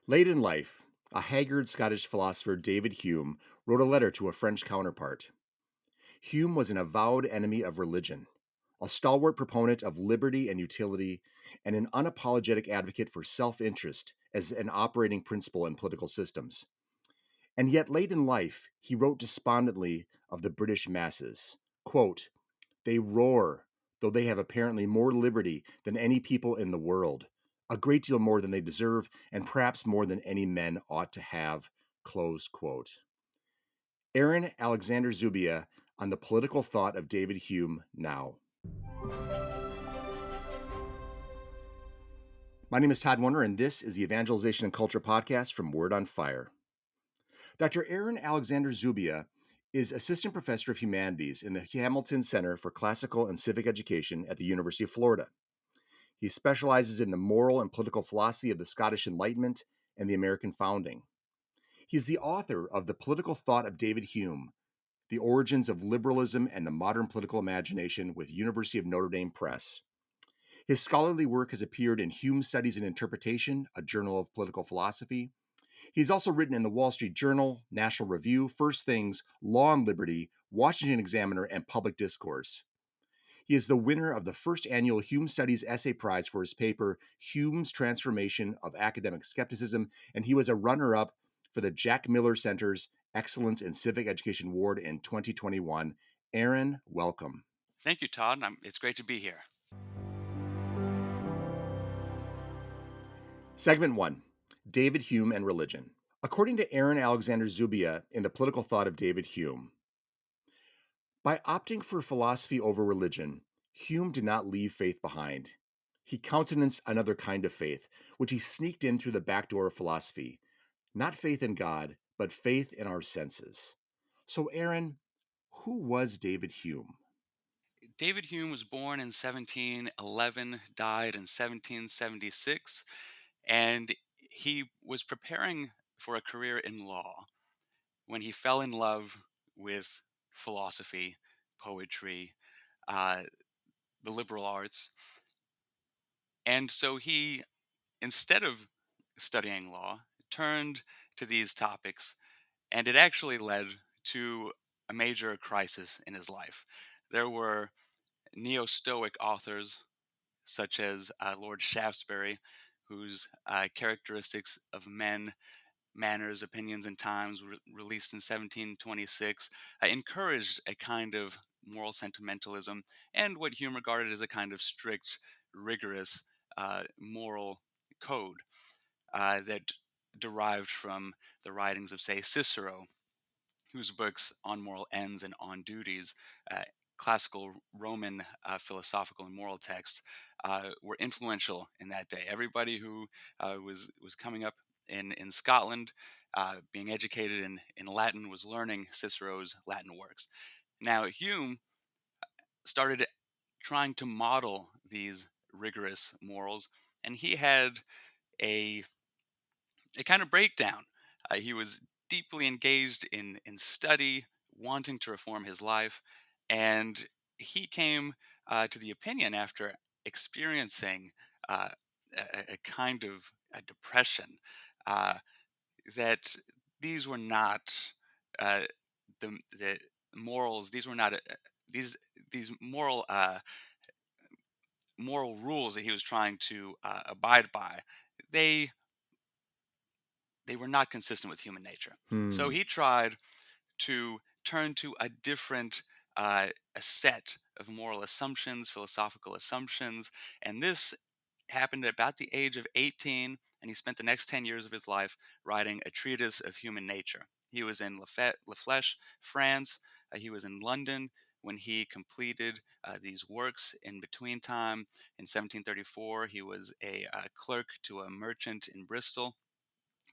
Late in life, a haggard Scottish philosopher, David Hume, wrote a letter to a French counterpart. Hume was an avowed enemy of religion, a stalwart proponent of liberty and utility, and an unapologetic advocate for self interest as an operating principle in political systems. And yet, late in life, he wrote despondently of the British masses, quote, "They roar, though they have apparently more liberty than any people in the world, a great deal more than they deserve, and perhaps more than any men ought to have." Close quote. Aaron Alexander Zubia on the political thought of David Hume now. My name is Todd Warner, and this is the Evangelization Culture Podcast from Word on Fire. Dr. Aaron Alexander Zubia is Assistant Professor of Humanities in the Hamilton Center for Classical and Civic Education at the University of Florida. He specializes in the moral and political philosophy of the Scottish Enlightenment and the American founding. He's the author of The Political Thought of David Hume, The Origins of Liberalism and the Modern Political Imagination with University of Notre Dame Press. His scholarly work has appeared in Hume Studies and Interpretation, a journal of political philosophy. He's also written in the Wall Street Journal, National Review, First Things, Law and Liberty, Washington Examiner, and Public Discourse. He is the winner of the first annual Hume Studies Essay Prize for his paper, Hume's Transformation of Academic Skepticism, and he was a runner-up for the Jack Miller Center's Excellence in Civic Education Award in 2021. Aaron, welcome. Thank you, Todd. It's great to be here. Segment 1, David Hume and Religion. According to Aaron Alexander Zubia in The Political Thought of David Hume, by opting for philosophy over religion, Hume did not leave faith behind. He countenanced another kind of faith, which he sneaked in through the back door of philosophy. Not faith in God, but faith in our senses. So, Aaron, who was David Hume? David Hume was born in 1711, died in 1776, and he was preparing for a career in law when he fell in love with philosophy, poetry, uh, the liberal arts. And so he, instead of studying law, turned to these topics, and it actually led to a major crisis in his life. There were neo-Stoic authors such as Lord Shaftesbury, whose characteristics of men, manners, opinions, and times, released in 1726, encouraged a kind of moral sentimentalism and what Hume regarded as a kind of strict, rigorous moral code that derived from the writings of, say, Cicero, whose books On Moral Ends and On Duties, classical Roman philosophical and moral texts, were influential in that day. Everybody who was coming up in Scotland, being educated in Latin, was learning Cicero's Latin works. Now, Hume started trying to model these rigorous morals, and he had a a kind of breakdown. He was deeply engaged in study, wanting to reform his life, and he came to the opinion after experiencing uh, a kind of a depression uh, that these were not the morals. These were not these these moral rules that he was trying to abide by. They they were not consistent with human nature. So Hmm. he tried to turn to a different a set of moral assumptions, philosophical assumptions, and this happened at about the age of 18, and he spent the next 10 years of his life writing a treatise of human nature. He was in La Flèche, France. He was in London when he completed these works. In between time, in 1734, he was a clerk to a merchant in Bristol.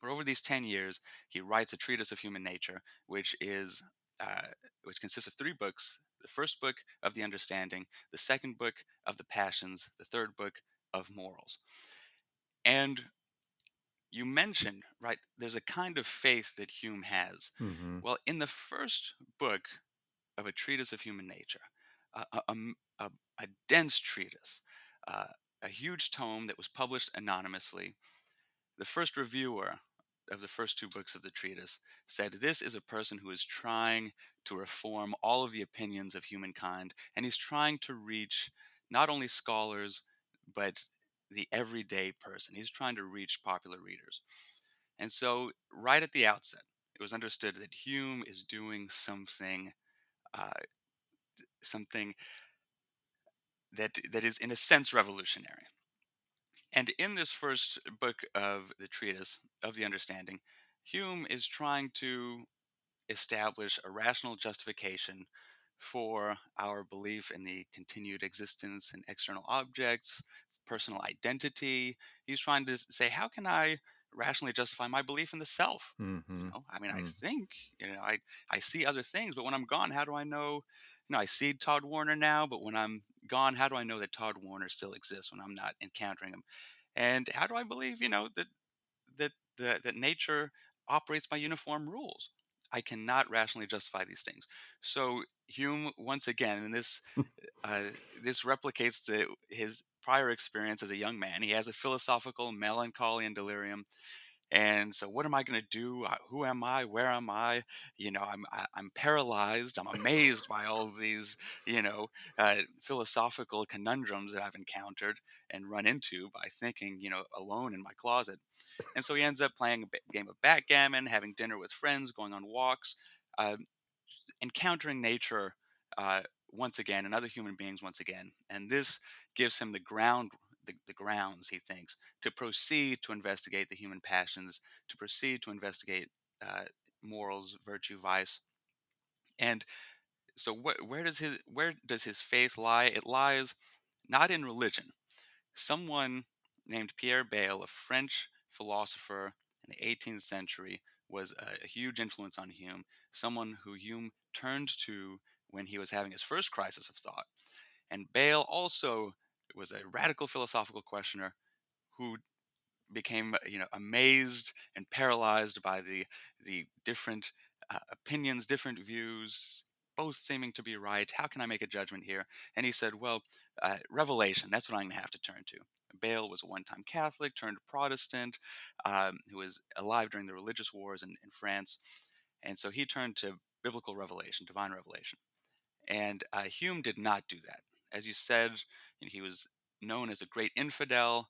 But over these 10 years, he writes a treatise of human nature, uh, which consists of three books. The first book of the understanding, the second book of the passions, the third book of morals. And you mentioned, right, there's a kind of faith that Hume has. Mm-hmm. Well, in the first book of a treatise of human nature, a, a, a m- a dense treatise, uh, a huge tome that was published anonymously, the first reviewer of the first two books of the treatise said this is a person who is trying to reform all of the opinions of humankind, and he's trying to reach not only scholars, but the everyday person. He's trying to reach popular readers. And so, right at the outset, it was understood that Hume is doing uh, something that is, in a sense, revolutionary. And in this first book of the treatise of the understanding, Hume is trying to establish a rational justification for our belief in the continued existence in external objects, personal identity. He's trying to say, how can I rationally justify my belief in the self? Hmm. I mean, I Mm. think, I see other things, but when I'm gone, how do I know? I see Todd Warner now, but when I'm gone, how do I know that Todd Warner still exists when I'm not encountering him? And how do I believe, that nature operates by uniform rules? I cannot rationally justify these things. So Hume, once again, and this replicates his prior experience as a young man. He has a philosophical melancholy and delirium. And so, what am I going to do? Who am I? Where am I? I'm paralyzed. I'm amazed by all of these, philosophical conundrums that I've encountered and run into by thinking, alone in my closet. And so he ends up playing a game of backgammon, having dinner with friends, going on walks, uh, encountering nature once again and other human beings once again. And this gives him the grounds, he thinks, to proceed to investigate the human passions, to proceed to investigate uh, morals, virtue, vice. And so, where does his faith lie? It lies not in religion. Someone named Pierre Bayle, a French philosopher in the 18th century, was a huge influence on Hume, someone who Hume turned to when he was having his first crisis of thought. And Bayle also was a radical philosophical questioner who became amazed and paralyzed by the different opinions, different views, both seeming to be right. How can I make a judgment here? And he said, well, revelation, that's what I'm going to have to turn to. Bale was a one-time Catholic turned Protestant, who was alive during the religious wars in France. And so he turned to biblical revelation, divine revelation. And Hume did not do that. As you said, he was known as a great infidel,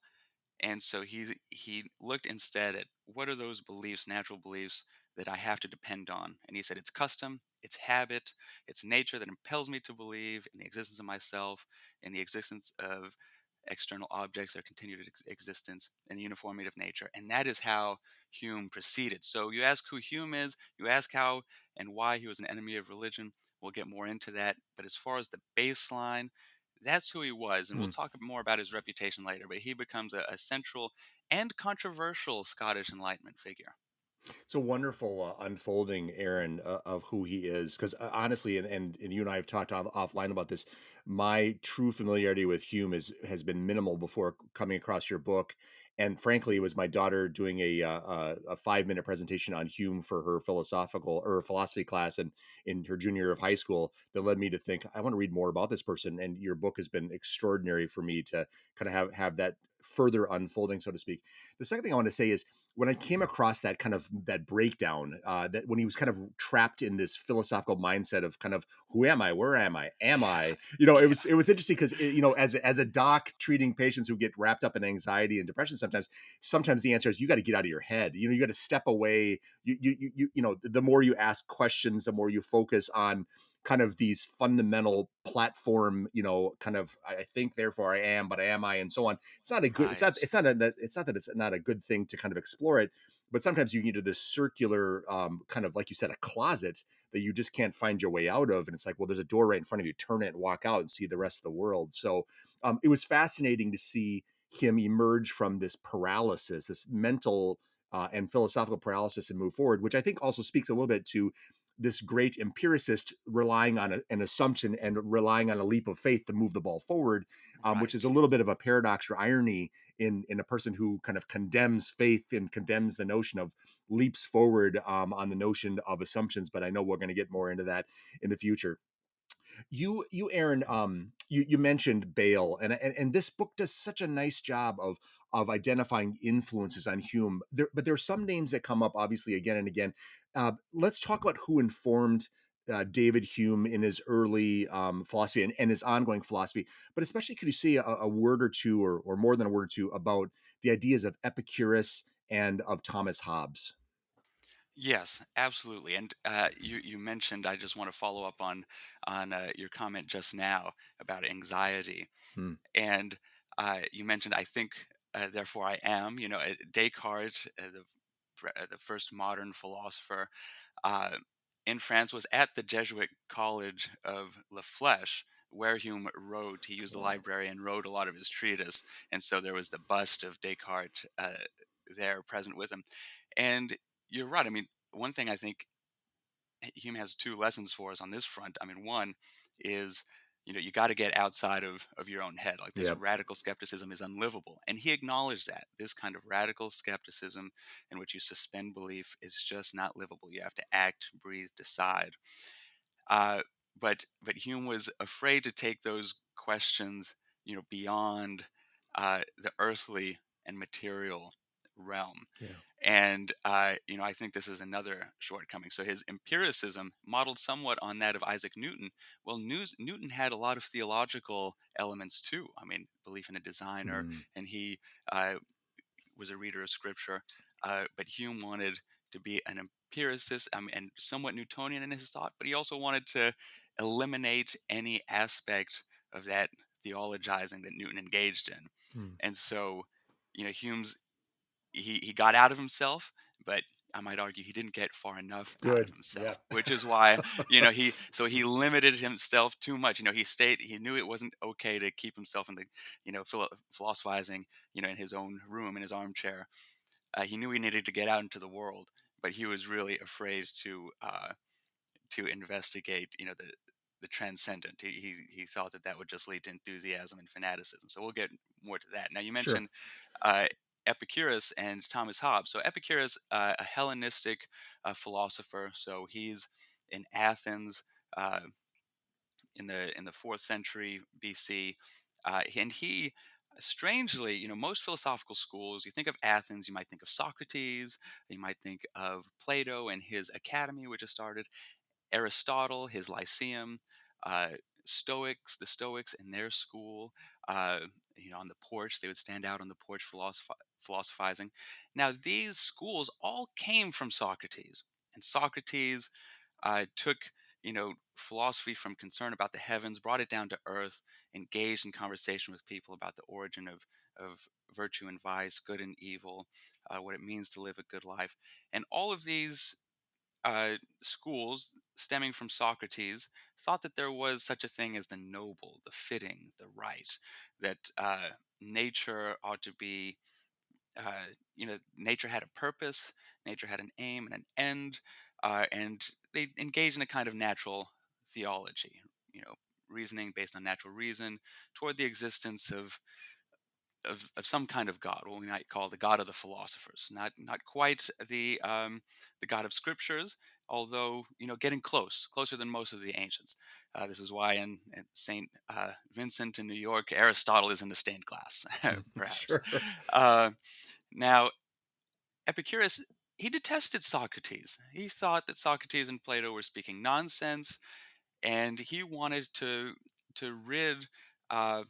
and so he looked instead at what are those beliefs, natural beliefs, that I have to depend on. And he said it's custom, it's habit, it's nature that impels me to believe in the existence of myself, in the existence of external objects, their continued existence, and the uniformity of nature. And that is how Hume proceeded. So you ask who Hume is, you ask how and why he was an enemy of religion. We'll get more into that. But as far as the baseline, that's who he was. And we'll talk more about his reputation later. But he becomes a central and controversial Scottish Enlightenment figure. So wonderful unfolding, Aaron, of who he is. Because honestly, and you and I have talked offline about this. My true familiarity with Hume has been minimal before coming across your book. And frankly, it was my daughter doing a 5 minute presentation on Hume for her philosophical or philosophy class, and in her junior year of high school, that led me to think I want to read more about this person. And your book has been extraordinary for me to kind of have that further unfolding, so to speak. The second thing I want to say is when I came across that kind of that breakdown, that when he was kind of trapped in this philosophical mindset of kind of who am I, where am I, am Yeah. I, Yeah. it was interesting because as a doc treating patients who get wrapped up in anxiety and depression, sometimes the answer is you got to get out of your head. You got to step away. The more you ask questions, the more you focus on kind of these fundamental platform, kind of I think therefore I am, but am I, and so on. It's not a good. Right. It's not that it's not a good thing to kind of explore it, but sometimes you get into this circular kind of like you said, a closet that you just can't find your way out of, and it's like, well, there's a door right in front of you. Turn it and walk out and see the rest of the world. So it was fascinating to see him emerge from this paralysis, this mental and philosophical paralysis, and move forward, which I think also speaks a little bit to this great empiricist relying on an assumption and relying on a leap of faith to move the ball forward, which is a Right. little bit of a paradox or irony in a person who kind of condemns faith and condemns the notion of leaps forward on the notion of assumptions. But I know we're going to get more into that in the future. Aaron, you mentioned Bale, and this book does such a nice job of identifying influences on Hume. But there are some names that come up obviously again and again. Let's talk about who informed David Hume in his early philosophy and his ongoing philosophy. But especially, could you say a word or two, or more than a word or two, about the ideas of Epicurus and of Thomas Hobbes? Yes, absolutely. And you mentioned, I just want to follow up on your comment just now about anxiety. Hmm. And you mentioned, I think, therefore I am. Descartes, the first modern philosopher uh, in France, was at the Jesuit College of La Flèche, where Hume wrote. He used the Wow. library and wrote a lot of his treatise, and so there was the bust of Descartes there present with him. And you're right. I mean, one thing I think Hume has two lessons for us on this front. I mean, one is, you got to get outside of your own head. Like, this Yep. radical skepticism is unlivable, and he acknowledged that this kind of radical skepticism in which you suspend belief is just not livable. You have to act, breathe, decide. Uh, but Hume was afraid to take those questions, beyond the earthly and material realm. Yeah. And I think this is another shortcoming. So his empiricism, modeled somewhat on that of Isaac Newton. Well, Newton had a lot of theological elements too. I mean, belief in a designer, Hmm. and he was a reader of scripture. But Hume wanted to be an empiricist, and somewhat Newtonian in his thought, but he also wanted to eliminate any aspect of that theologizing that Newton engaged in. Hmm. And so, Hume's he got out of himself, but I might argue he didn't get far enough out of Good. himself, Yep. which is why, he limited himself too much. He knew it wasn't okay to keep himself in the, philosophizing, in his own room, in his armchair. He knew he needed to get out into the world, but he was really afraid to investigate, the transcendent. He thought that would just lead to enthusiasm and fanaticism. So we'll get more to that. Now, you Sure. mentioned uh, Epicurus and Thomas Hobbes. So Epicurus, a Hellenistic philosopher. So he's in Athens uh, in the fourth century BC, and he. Strangely, most philosophical schools, you think of Athens, you might think of Socrates, you might think of Plato and his academy, which has started, Aristotle, his Lyceum, uh, the Stoics in their school, uh, on the porch, they would stand out on the porch philosophizing. Now, these schools all came from Socrates, and Socrates took, philosophy from concern about the heavens, brought it down to earth, engaged in conversation with people about the origin of virtue and vice, good and evil, what it means to live a good life, and all of these schools stemming from Socrates thought that there was such a thing as the noble, the fitting, the right, that nature ought to be, nature had a purpose, nature had an aim and an end, and they engaged in a kind of natural theology, reasoning based on natural reason toward the existence of some kind of God, what we might call the God of the philosophers. Not quite the God of scriptures, although getting closer than most of the ancients. This is why in Saint Vincent in New York, Aristotle is in the stained glass, perhaps. Sure. Uh, Now, Epicurus, he detested Socrates. He thought that Socrates and Plato were speaking nonsense, and he wanted to uh,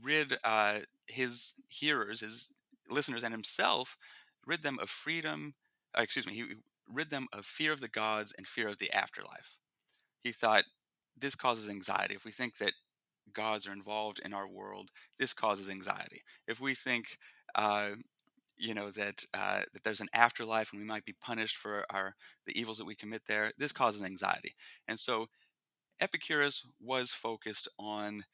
rid his hearers, his listeners, and himself, rid them of freedom. Excuse me, he rid them of fear of the gods and fear of the afterlife. He thought this causes anxiety. If we think that gods are involved in our world, this causes anxiety. If we think, that there's an afterlife and we might be punished for the evils that we commit there, this causes anxiety. And so Epicurus was focused on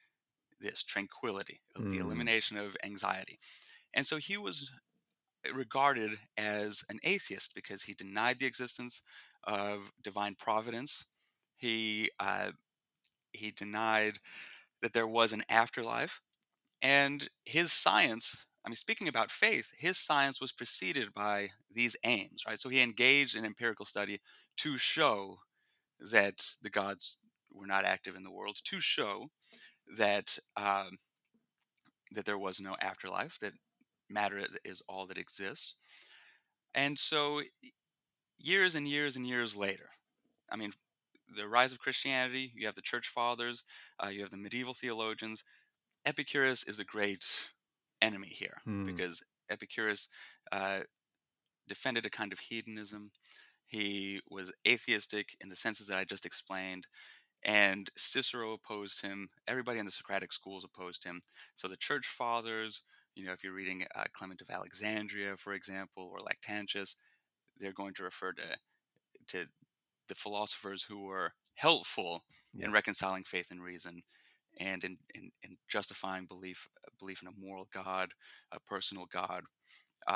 this tranquility, the Mm. elimination of anxiety. And so he was regarded as an atheist because he denied the existence of divine providence. He denied that there was an afterlife, and his science. I mean, speaking about faith, his science was preceded by these aims, right? So he engaged in empirical study to show that the gods were not active in the world, to show that that there was no afterlife, that matter is all that exists. And so, years and years and years later, I mean, the rise of Christianity, you have the church fathers, you have the medieval theologians. Epicurus is a great enemy here Hmm. because Epicurus uh, defended a kind of hedonism. He was atheistic in the senses that I just explained, and Cicero opposed him. Everybody in the Socratic schools opposed him. So the church fathers, if you're reading Clement of Alexandria, for example, or Lactantius, they're going to refer to the philosophers who were helpful in Yeah. reconciling faith and reason, and in justifying belief in a moral God, a personal God.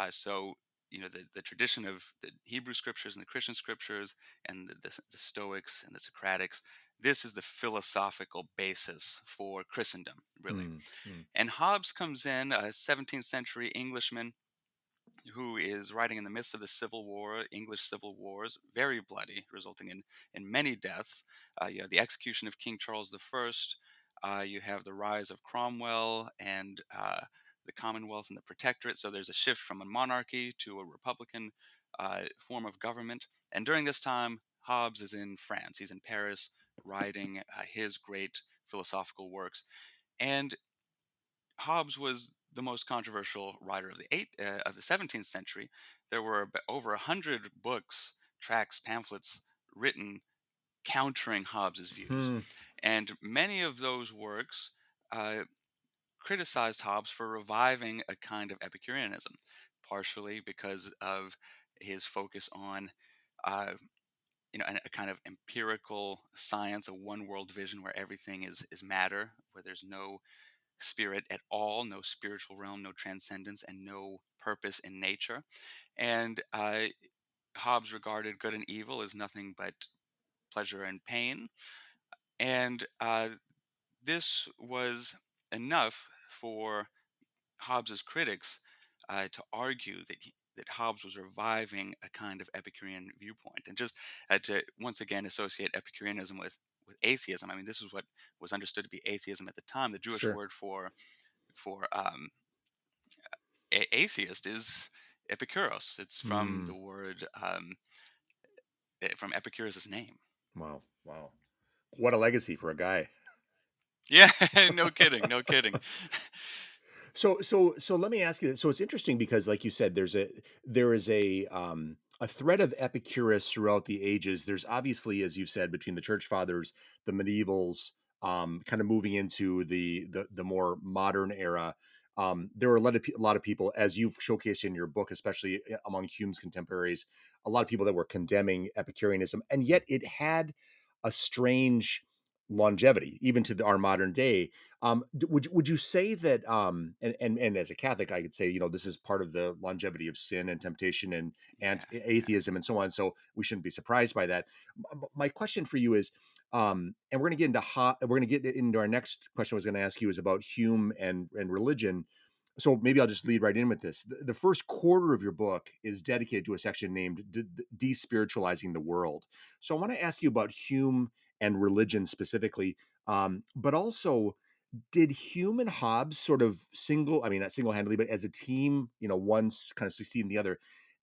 So the tradition of the Hebrew scriptures and the Christian scriptures and the Stoics and the Socratics. This is the philosophical basis for Christendom, really. Hmm. Hmm. And Hobbes comes in, a 17th century Englishman who is writing in the midst of the Civil War, English Civil Wars, very bloody, resulting in many deaths. You have the execution of King Charles I. You have the rise of Cromwell and the Commonwealth and the Protectorate. So there's a shift from a monarchy to a republican form of government. And during this time, Hobbes is in France. He's in Paris, writing his great philosophical works. And Hobbes was the most controversial writer of the 17th century. There were over 100 books, tracts, pamphlets written countering Hobbes's views, Hmm. and many of those works uh, criticized Hobbes for reviving a kind of Epicureanism, partially because of his focus on. Uh, a kind of empirical science, a one world vision where everything is matter, where there's no spirit at all, no spiritual realm, no transcendence, and no purpose in nature. And Hobbes regarded good and evil as nothing but pleasure and pain. And this was enough for Hobbes's critics to argue that Hobbes was reviving a kind of Epicurean viewpoint, and just to once again associate Epicureanism with atheism. I mean, this is what was understood to be atheism at the time. The Jewish Sure. word for atheist is Epikuros. It's from Hmm. the word from Epicurus's name. Wow. Wow. What a legacy for a guy. Yeah, no kidding, no kidding. So let me ask you this. So it's interesting because, like you said, there is a thread of Epicurus throughout the ages. There's obviously, as you've said, between the church fathers, the medievals, kind of moving into the more modern era. There are a lot of people, as you've showcased in your book, especially among Hume's contemporaries, a lot of people that were condemning Epicureanism, and yet it had a strange longevity, even to our modern day. Would you say that, and as a Catholic, I could say, this is part of the longevity of sin and temptation and Yeah, yeah, atheism and so on. So we shouldn't be surprised by that. My question for you is, and we're going to get into our next question. I was going to ask you is about Hume and religion. So maybe I'll just lead right in with this. The first quarter of your book is dedicated to a section named "Despiritualizing the World." So I want to ask you about Hume and religion specifically, but also, did Hume and Hobbes sort of I mean, not single-handedly, but as a team, one's kind of succeeding the other,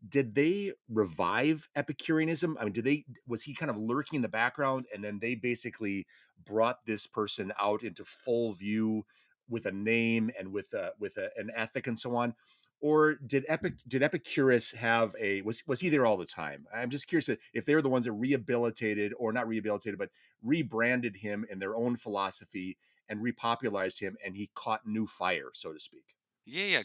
did they revive Epicureanism? I mean, was he kind of lurking in the background and then they basically brought this person out into full view with a name and an ethic and so on? Or did Epicurus have was he there all the time? I'm just curious if they're the ones that rehabilitated, or not rehabilitated, but rebranded him in their own philosophy and repopularized him, and he caught new fire, so to speak. yeah, yeah.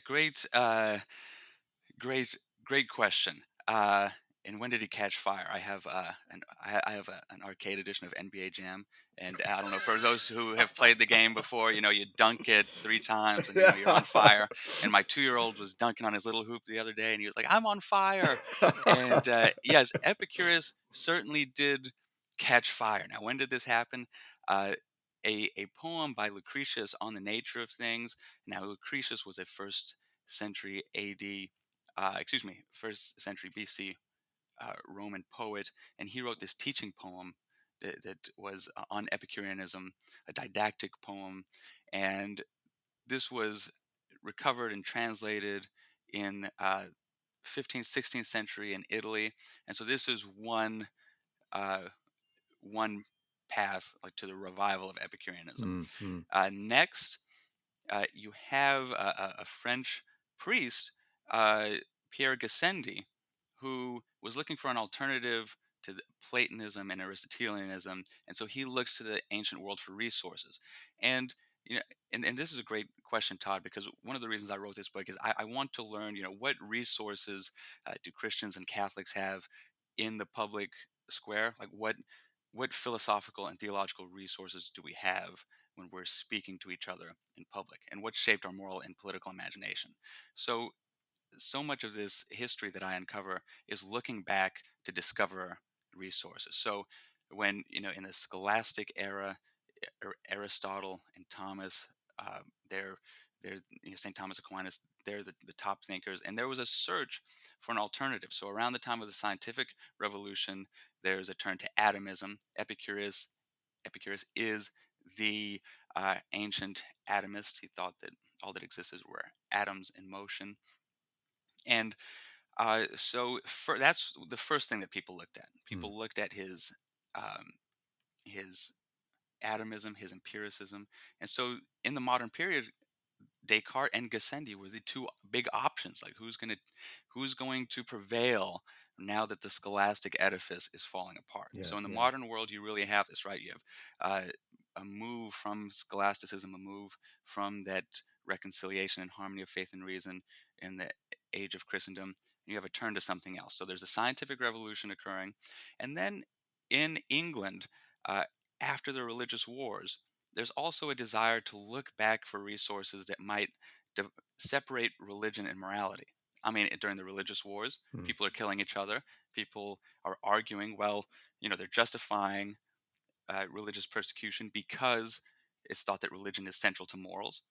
Great, great question. And when did he catch fire? I have an arcade edition of NBA Jam, and I don't know, for those who have played the game before, you dunk it 3 times, and you're on fire. And my 2-year-old was dunking on his little hoop the other day, and he was like, "I'm on fire!" And yes, Epicurus certainly did catch fire. Now, when did this happen? Uh, a poem by Lucretius on the nature of things. Now, Lucretius was a first century AD, excuse me, first century BC Roman poet, and he wrote this teaching poem that was on Epicureanism, a didactic poem, and this was recovered and translated in 15th, 16th century in Italy, and so this is uh, one path like to the revival of Epicureanism. Mm-hmm. Next, you have a French priest, uh, Pierre Gassendi, who was looking for an alternative to Platonism and Aristotelianism, and so he looks to the ancient world for resources. And you know, and this is a great question, Todd, because one of the reasons I wrote this book is I want to learn, what resources do Christians and Catholics have in the public square? Like what philosophical and theological resources do we have when we're speaking to each other in public, and what shaped our moral and political imagination? So much of this history that I uncover is looking back to discover resources. So when, in the scholastic era, Aristotle and Thomas, they're St. Thomas Aquinas, they're the top thinkers, and there was a search for an alternative. So around the time of the scientific revolution, there's a turn to atomism. Epicurus is the ancient atomist. He thought that all that existed were atoms in motion. And that's the first thing that people looked at. Mm-hmm. People looked at um, his atomism, his empiricism. And so in the modern period, Descartes and Gassendi were the two big options. Like who's going to prevail now that the scholastic edifice is falling apart. Yeah, So in the yeah. modern world, you really have this, right? You have a move from scholasticism, a move from that reconciliation and harmony of faith and reason in the age of Christendom. You have a turn to something else. So there's a scientific revolution occurring, and then in England, uh, after the religious wars, there's also a desire to look back for resources that might separate religion and morality. I mean, during the religious wars, Mm. people are killing each other. People are arguing, well, they're justifying religious persecution because it's thought that religion is central to morals.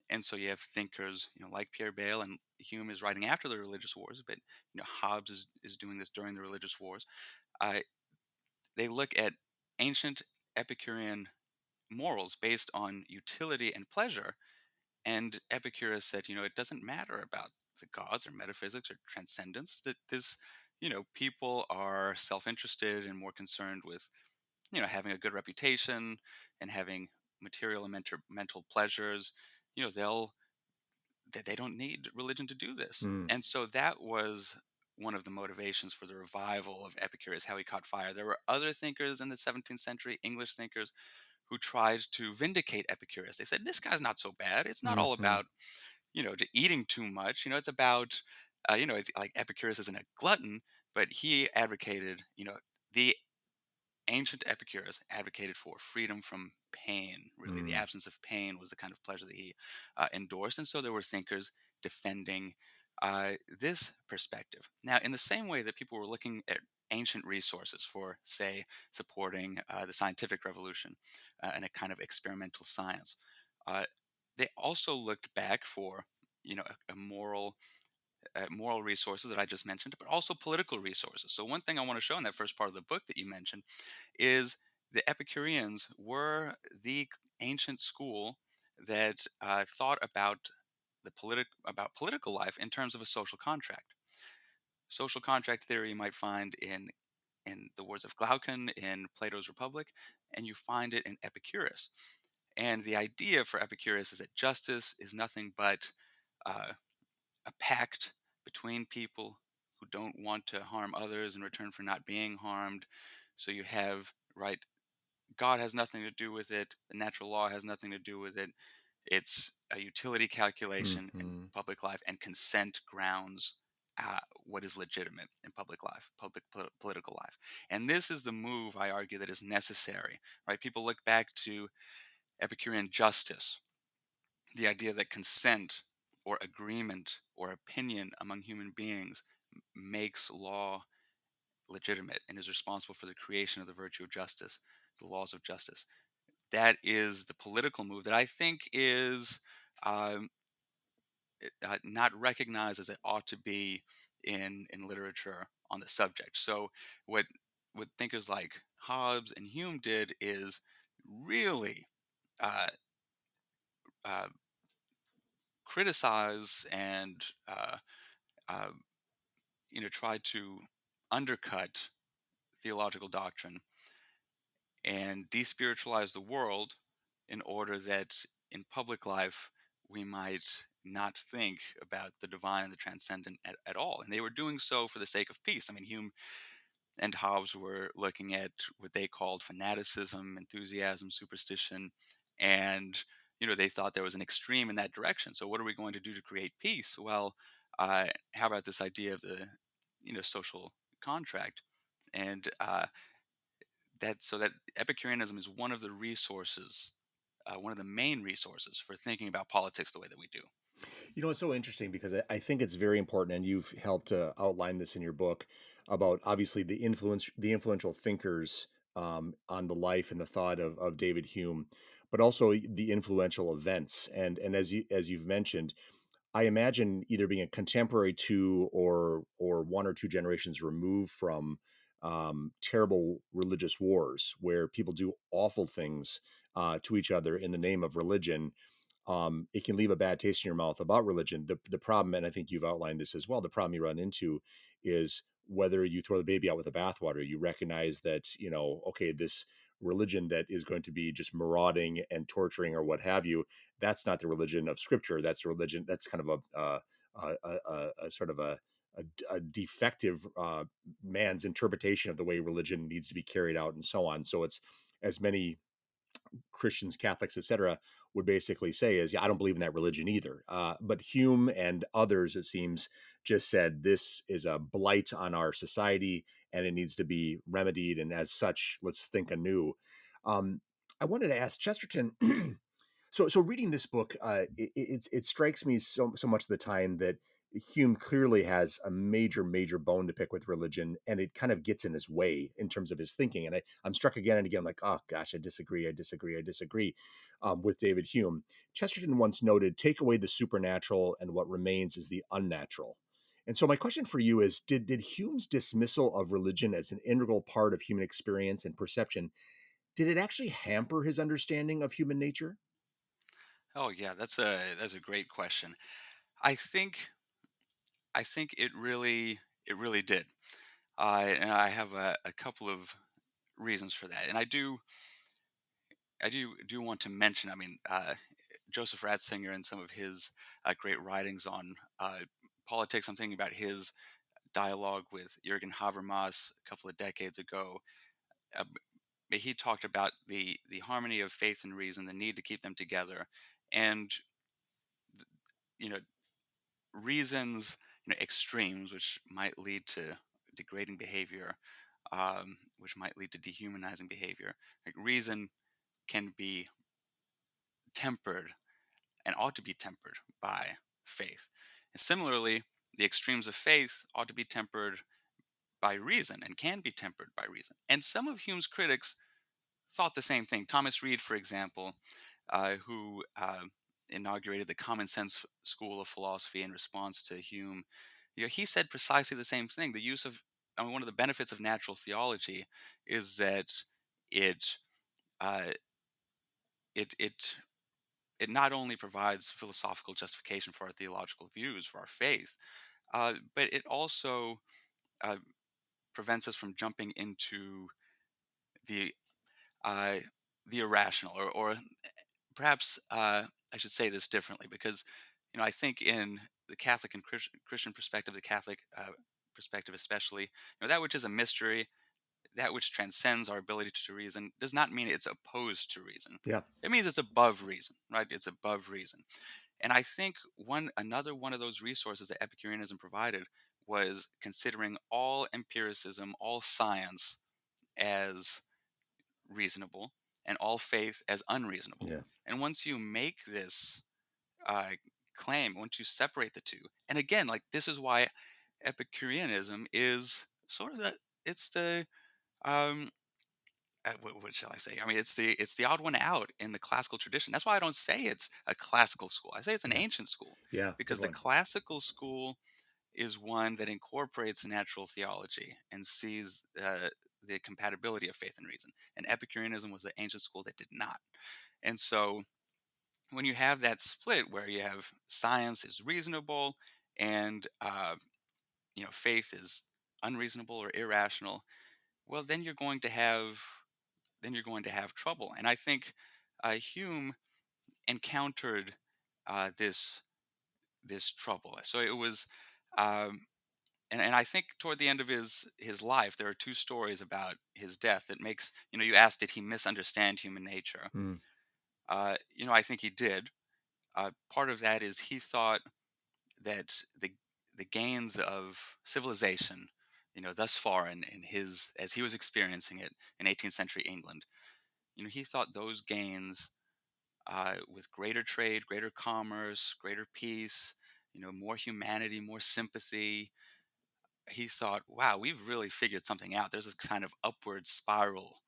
And so you have thinkers, like Pierre Bayle, and Hume is writing after the religious wars, but Hobbes is doing this during the religious wars. Uh, they look at ancient Epicurean morals based on utility and pleasure. And Epicurus said, it doesn't matter about the gods or metaphysics or transcendence, that people are self interested and more concerned with, having a good reputation and having material and mental pleasures. They'll that they don't need religion to do this. Mm. And so that was one of the motivations for the revival of Epicurus, how he caught fire. There were other thinkers in the 17th century, English thinkers, who tried to vindicate Epicurus. They said, this guy's not so bad. It's not all Mm-hmm. about, eating too much. It's about, it's like Epicurus isn't a glutton, but he advocated, the ancient Epicurus advocated for freedom from pain. Really, the Mm. absence of pain was the kind of pleasure that he endorsed. And so there were thinkers defending this perspective. Now, in the same way that people were looking at ancient resources for, say, supporting the scientific revolution and a kind of experimental science, uh, they also looked back for, a moral resources that I just mentioned, but also political resources. So one thing I want to show in that first part of the book that you mentioned is the Epicureans were the ancient school that thought about about political life in terms of a social contract. Social contract theory you might find in the words of Glaucon in Plato's Republic, and you find it in Epicurus. And the idea for Epicurus is that justice is nothing but uh, a pact between people who don't want to harm others in return for not being harmed. So you have, right, God has nothing to do with it. The natural law has nothing to do with it. It's a utility calculation in Mm-hmm. public life, and consent grounds what is legitimate in public life, political life. And this is the move, I argue, that is necessary. Right? People look back to Epicurean justice, the idea that consent or agreement or opinion among human beings makes law legitimate and is responsible for the creation of the virtue of justice, the laws of justice. That is the political move that I think is um, not recognized as it ought to be in literature on the subject. So what what thinkers like Hobbes and Hume did is really uh, uh, criticize and uh, try to undercut theological doctrine and despiritualize the world in order that in public life we might not think about the divine and the transcendent at all. And they were doing so for the sake of peace. I mean, Hume and Hobbes were looking at what they called fanaticism, enthusiasm, superstition, and they thought there was an extreme in that direction. So, what are we going to do to create peace? Well, how about this idea of the social contract? And that Epicureanism is one of the resources, one of the main resources for thinking about politics the way that we do. It's so interesting because I think it's very important, and you've helped to outline this in your book about obviously the influential thinkers on the life and the thought of David Hume, but also the influential events. And as you've mentioned, I imagine either being a contemporary to or one or two generations removed from terrible religious wars where people do awful things to each other in the name of religion. It can leave a bad taste in your mouth about religion. The problem, and I think you've outlined this as well, the problem you run into is whether you throw the baby out with the bathwater. You recognize that, okay, this religion that is going to be just marauding and torturing or what have you, that's not the religion of Scripture. That's a religion. That's kind of a sort of a defective man's interpretation of the way religion needs to be carried out, and so on. So it's as many Christians, Catholics, etc., would basically say is, yeah, I don't believe in that religion either. But Hume and others, it seems, just said this is a blight on our society and it needs to be remedied. And as such, let's think anew. I wanted to ask Chesterton. So reading this book, it strikes me so much of the time that Hume clearly has a major bone to pick with religion, and it kind of gets in his way in terms of his thinking. And I'm struck again and again, like, oh gosh, I disagree with David Hume. Chesterton once noted, "Take away the supernatural, and what remains is the unnatural." And so my question for you is, did Hume's dismissal of religion as an integral part of human experience and perception, did it actually hamper his understanding of human nature? Oh yeah, that's a great question. I think I think it really did, and I have a couple of reasons for that. And I do want to mention. I mean, Joseph Ratzinger and some of his great writings on politics. I'm thinking about his dialogue with Jürgen Habermas a couple of decades ago. He talked about the harmony of faith and reason, the need to keep them together, and you know reasons, extremes, which might lead to degrading behavior, which might lead to dehumanizing behavior. Like reason can be tempered and ought to be tempered by faith. And similarly, the extremes of faith ought to be tempered by reason and can be tempered by reason. And some of Hume's critics thought the same thing. Thomas Reid, for example, who inaugurated the common sense school of philosophy in response to Hume, he said precisely the same thing. The use of, I mean, one of the benefits of natural theology is that it uh, it it it not only provides philosophical justification for our theological views, for our faith, but it also uh, prevents us from jumping into the uh, the irrational, or perhaps I should say this differently, because I think in the Catholic and Christian perspective, the Catholic perspective especially, that which is a mystery, that which transcends our ability to reason, does not mean it's opposed to reason. Yeah. It means it's above reason, right? It's above reason. And I think another one of those resources that Epicureanism provided was considering all empiricism, all science as reasonable, and all faith as unreasonable. Yeah. And once you make this uh, claim, once you separate the two, and again, like this is why Epicureanism is sort of it's the um, what shall I say? I mean, it's the odd one out in the classical tradition. That's why I don't say it's a classical school. I say it's an Yeah. ancient school, Yeah. Good because the one. classical school is one that incorporates natural theology and sees the compatibility of faith and reason, and Epicureanism was the ancient school that did not. And so when you have that split where you have science is reasonable and faith is unreasonable or irrational, well, then you're going to have trouble. And I think Hume encountered this trouble. So it was, um, and I think toward the end of his life, there are two stories about his death that makes, you asked, did he misunderstand human nature? Mm. I think he did. Part of that is he thought that the gains of civilization, thus far in his as he was experiencing it in 18th century England, he thought those gains, with greater trade, greater commerce, greater peace, more humanity, more sympathy. He thought, wow, we've really figured something out. There's this kind of upward spiral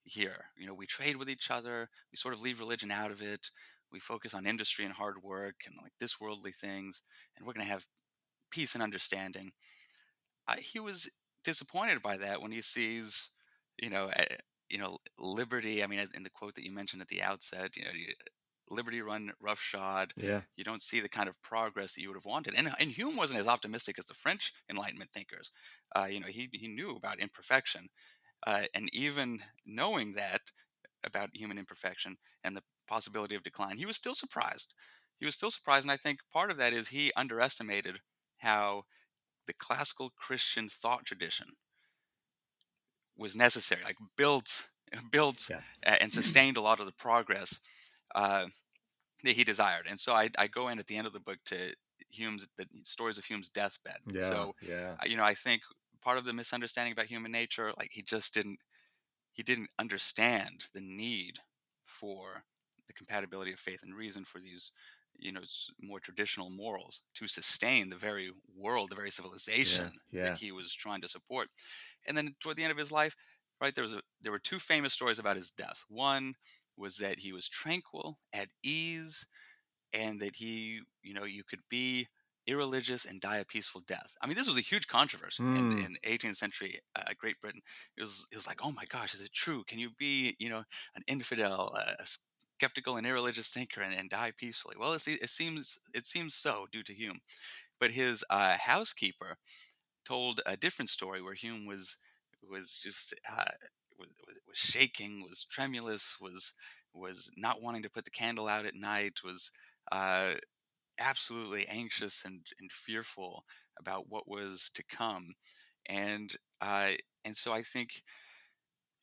here. We trade with each other. We sort of leave religion out of it. We focus on industry and hard work and like this worldly things, and we're going to have peace and understanding. He was disappointed by that when he sees, liberty. I mean, in the quote that you mentioned at the outset, liberty run roughshod. Yeah. You don't see the kind of progress that you would have wanted. And Hume wasn't as optimistic as the French Enlightenment thinkers. He knew about imperfection, and even knowing that about human imperfection and the possibility of decline, he was still surprised. He was still surprised, and I think part of that is he underestimated how the classical Christian thought tradition was necessary, like built Yeah. and sustained a lot of the progress uh, that he desired. And so I go in at the end of the book to the stories of Hume's deathbed. Yeah. So, Yeah. I think part of the misunderstanding about human nature, like he didn't understand the need for the compatibility of faith and reason for these, more traditional morals to sustain the very world, the very Yeah. civilization that Yeah. he was trying to support. And then toward the end of his life, right, there were two famous stories about his death. One was that he was tranquil, at ease, and that you could be irreligious and die a peaceful death. I mean, this was a huge controversy Mm. in 18th century Great Britain. It was like, oh my gosh, is it true? Can you be an infidel, a skeptical and irreligious thinker and die peacefully? Well, it seems so due to Hume, but his housekeeper told a different story where Hume was just was shaking, was tremulous, was not wanting to put the candle out at night, was uh, absolutely anxious and fearful about what was to come, and uh, and so I think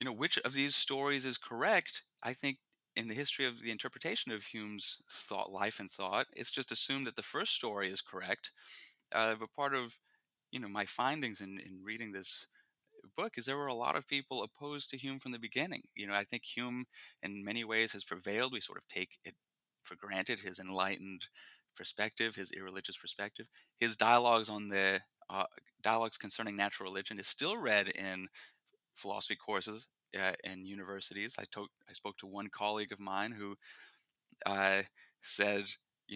which of these stories is correct. I think in the history of the interpretation of Hume's thought, life and thought, it's just assumed that the first story is correct. But part of my findings in reading this book is there were a lot of people opposed to Hume from the beginning. I think Hume in many ways has prevailed. We sort of take it for granted, his enlightened perspective, his irreligious perspective. His uh, dialogues concerning natural religion is still read in philosophy courses in universities. I spoke to one colleague of mine who I said,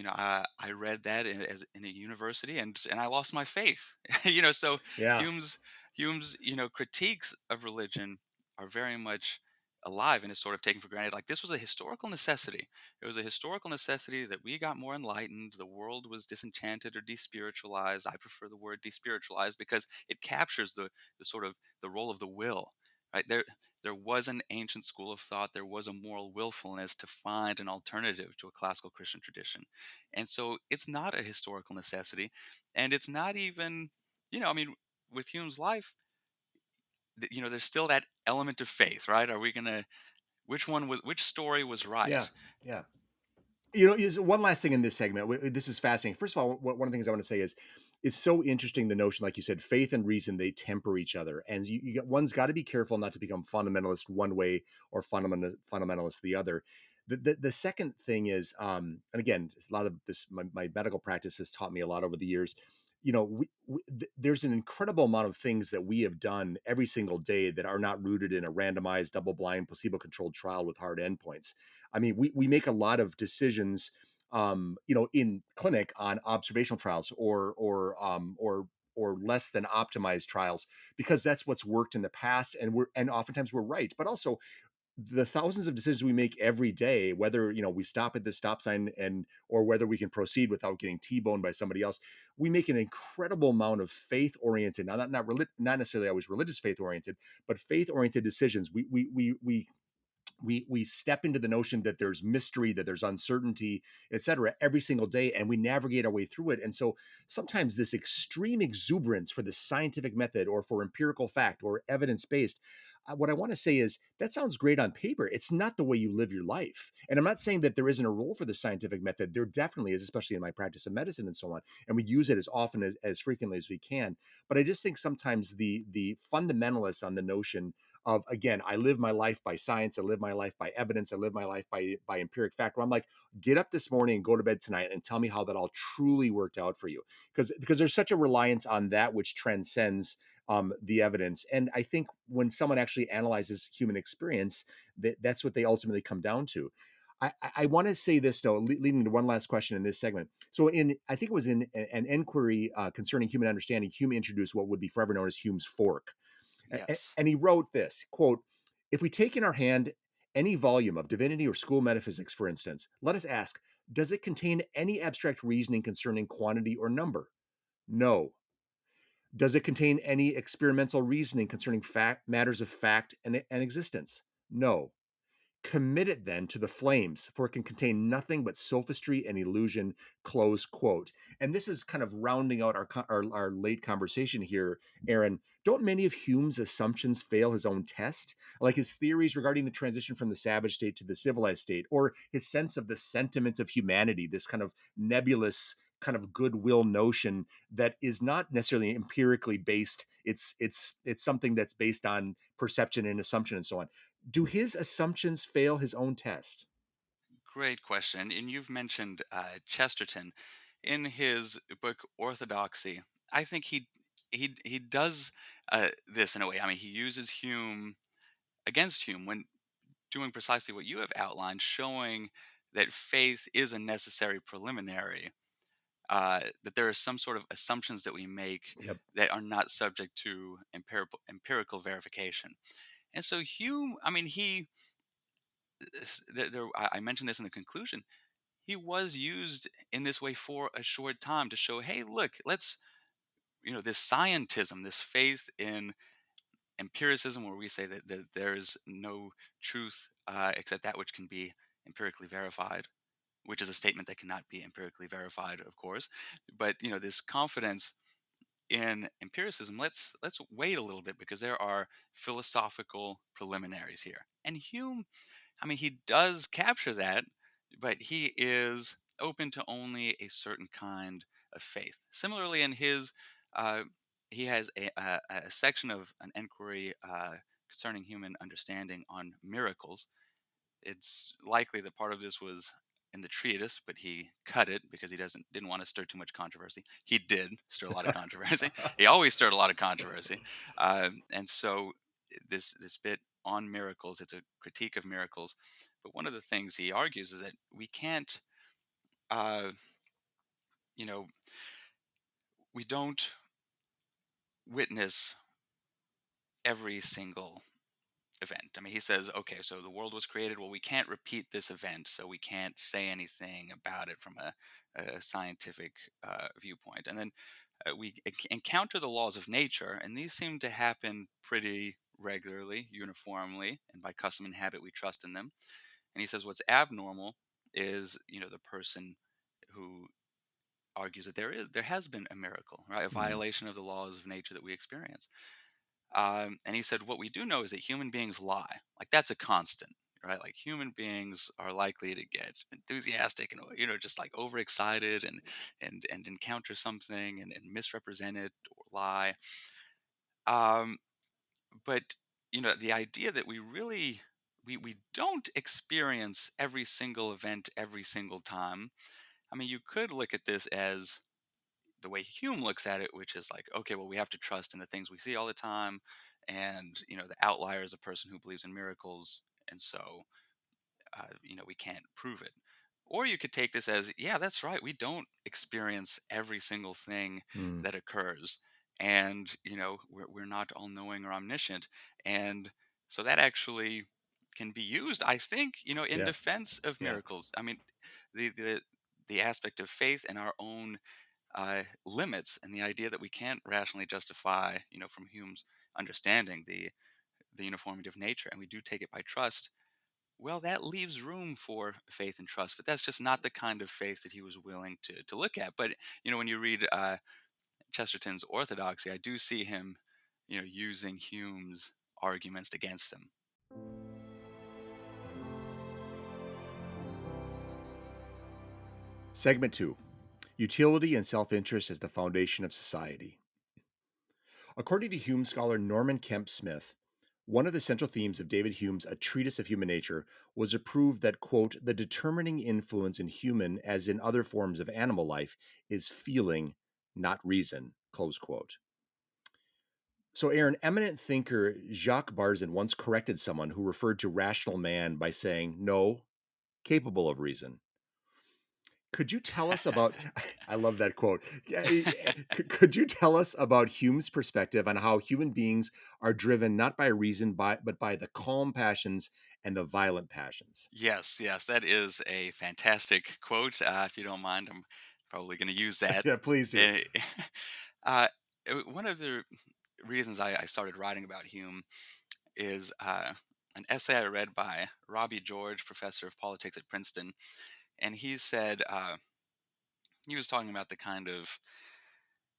I read that in a university, and I lost my faith. So Yeah. Hume's Hume's critiques of religion are very much alive and is sort of taken for granted. Like this was a historical necessity. It was a historical necessity that we got more enlightened. The world was disenchanted or despiritualized. I prefer the word despiritualized because it captures the sort of the role of the will. Right there was an ancient school of thought, there was a moral willfulness to find an alternative to a classical Christian tradition. And so it's not a historical necessity. And it's not even, I mean, with Hume's life, there's still that element of faith, right? Are we going to, which story was Yeah. right? Yeah. Is one last thing in this segment. This is fascinating. First of all, one of the things I want to say is it's so interesting the notion, like you said, faith and reason they temper each other, and one's got to be careful not to become fundamentalist one way or fundamentalist the other. The second thing is, and again, a lot of this my medical practice has taught me a lot over the years. There's an incredible amount of things that we have done every single day that are not rooted in a randomized, double-blind, placebo-controlled trial with hard endpoints. I mean, we make a lot of decisions, in clinic on observational trials or or less than optimized trials because that's what's worked in the past, and oftentimes we're right. But also the thousands of decisions we make every day, whether we stop at this stop sign and or whether we can proceed without getting T-boned by somebody else, we make an incredible amount of faith oriented, not necessarily always religious faith oriented, but faith oriented decisions. We step into the notion that there's mystery, that there's uncertainty, et cetera, every single day, and we navigate our way through it. And so sometimes this extreme exuberance for the scientific method or for empirical fact or evidence based, what I want to say is that sounds great on paper. It's not the way you live your life. And I'm not saying that there isn't a role for the scientific method. There definitely is, especially in my practice of medicine and so on. And we use it as often as frequently as we can. But I just think sometimes the fundamentalists on the notion of, again, I live my life by science, I live my life by evidence, I live my life by empiric fact, where I'm like, get up this morning and go to bed tonight and tell me how that all truly worked out for you, because there's such a reliance on that which transcends the evidence. And I think when someone actually analyzes human experience, that's what they ultimately come down to. I want to say this though, leading to one last question in this segment. So, I think it was in an inquiry concerning human understanding, Hume introduced what would be forever known as Hume's fork. Yes. And he wrote this quote: "If we take in our hand any volume of divinity or school metaphysics, for instance, let us ask, does it contain any abstract reasoning concerning quantity or number? No. Does it contain any experimental reasoning concerning matters of fact and existence? No. Commit it then to the flames, for it can contain nothing but sophistry and illusion." Close quote. And this is kind of rounding out our late conversation here, Aaron. Don't many of Hume's assumptions fail his own test? Like his theories regarding the transition from the savage state to the civilized state, or his sense of the sentiment of humanity, this kind of nebulous kind of goodwill notion that is not necessarily empirically based. It's something that's based on perception and assumption and so on. Do his assumptions fail his own test? Great question. And you've mentioned Chesterton in his book Orthodoxy. I think he does this in a way. I mean, he uses Hume against Hume when doing precisely what you have outlined, showing that faith is a necessary preliminary. That there are some sort of assumptions that we make Yep. that are not subject to empirical verification. And so Hume, I mean, I mentioned this in the conclusion. He was used in this way for a short time to show, hey, look, let's, this scientism, this faith in empiricism, where we say that there's no truth except that which can be empirically verified, which is a statement that cannot be empirically verified, of course. But this confidence in empiricism, let's wait a little bit because there are philosophical preliminaries here. And Hume, I mean, he does capture that, but he is open to only a certain kind of faith. Similarly, in his, uh, he has a section of an inquiry concerning human understanding on miracles. It's likely that part of this was in the treatise, but he cut it because he didn't want to stir too much controversy. He did stir a lot of controversy. He always stirred a lot of controversy, and so this bit on miracles, it's a critique of miracles. But one of the things he argues is that we can't, uh, you know, we don't witness every single event. I mean, he says, okay, so the world was created. Well, we can't repeat this event, so we can't say anything about it from a scientific viewpoint. And then we encounter the laws of nature, and these seem to happen pretty regularly, uniformly, and by custom and habit, we trust in them. And he says, what's abnormal is, the person who argues that there has been a miracle, right? A Mhm. violation of the laws of nature that we experience. And he said, what we do know is that human beings lie. Like that's a constant, right? Like human beings are likely to get enthusiastic and just like overexcited and encounter something and misrepresent it or lie. Um, but the idea that we don't experience every single event every single time. I mean, you could look at this as the way Hume looks at it, which is like, okay, well, we have to trust in the things we see all the time, and the outlier is a person who believes in miracles, and so we can't prove it. Or you could take this as, yeah, that's right, we don't experience every single thing Mm. that occurs, and we're not all knowing or omniscient, and so that actually can be used, I think, in Yeah. defense of Yeah. miracles. I mean, the aspect of faith and our own limits, and the idea that we can't rationally justify, from Hume's understanding, the uniformity of nature, and we do take it by trust. Well, that leaves room for faith and trust, but that's just not the kind of faith that he was willing to look at. But when you read Chesterton's Orthodoxy, I do see him, using Hume's arguments against him. Segment 2: Utility and self interest as the foundation of society. According to Hume scholar Norman Kemp Smith, one of the central themes of David Hume's A Treatise of Human Nature was to prove that, quote, the determining influence in human, as in other forms of animal life, is feeling, not reason, close quote. So, Aaron, eminent thinker Jacques Barzin once corrected someone who referred to rational man by saying, no, capable of reason. Could you tell us about I love that quote. Yeah, could you tell us about Hume's perspective on how human beings are driven not by reason but by the calm passions and the violent passions? Yes, yes, that is a fantastic quote. If you don't mind, I'm probably going to use that. Yeah, please do. Eh, uh, One of the reasons I started writing about Hume is an essay I read by Robbie George, professor of politics at Princeton, and he said, he was talking about the kind of,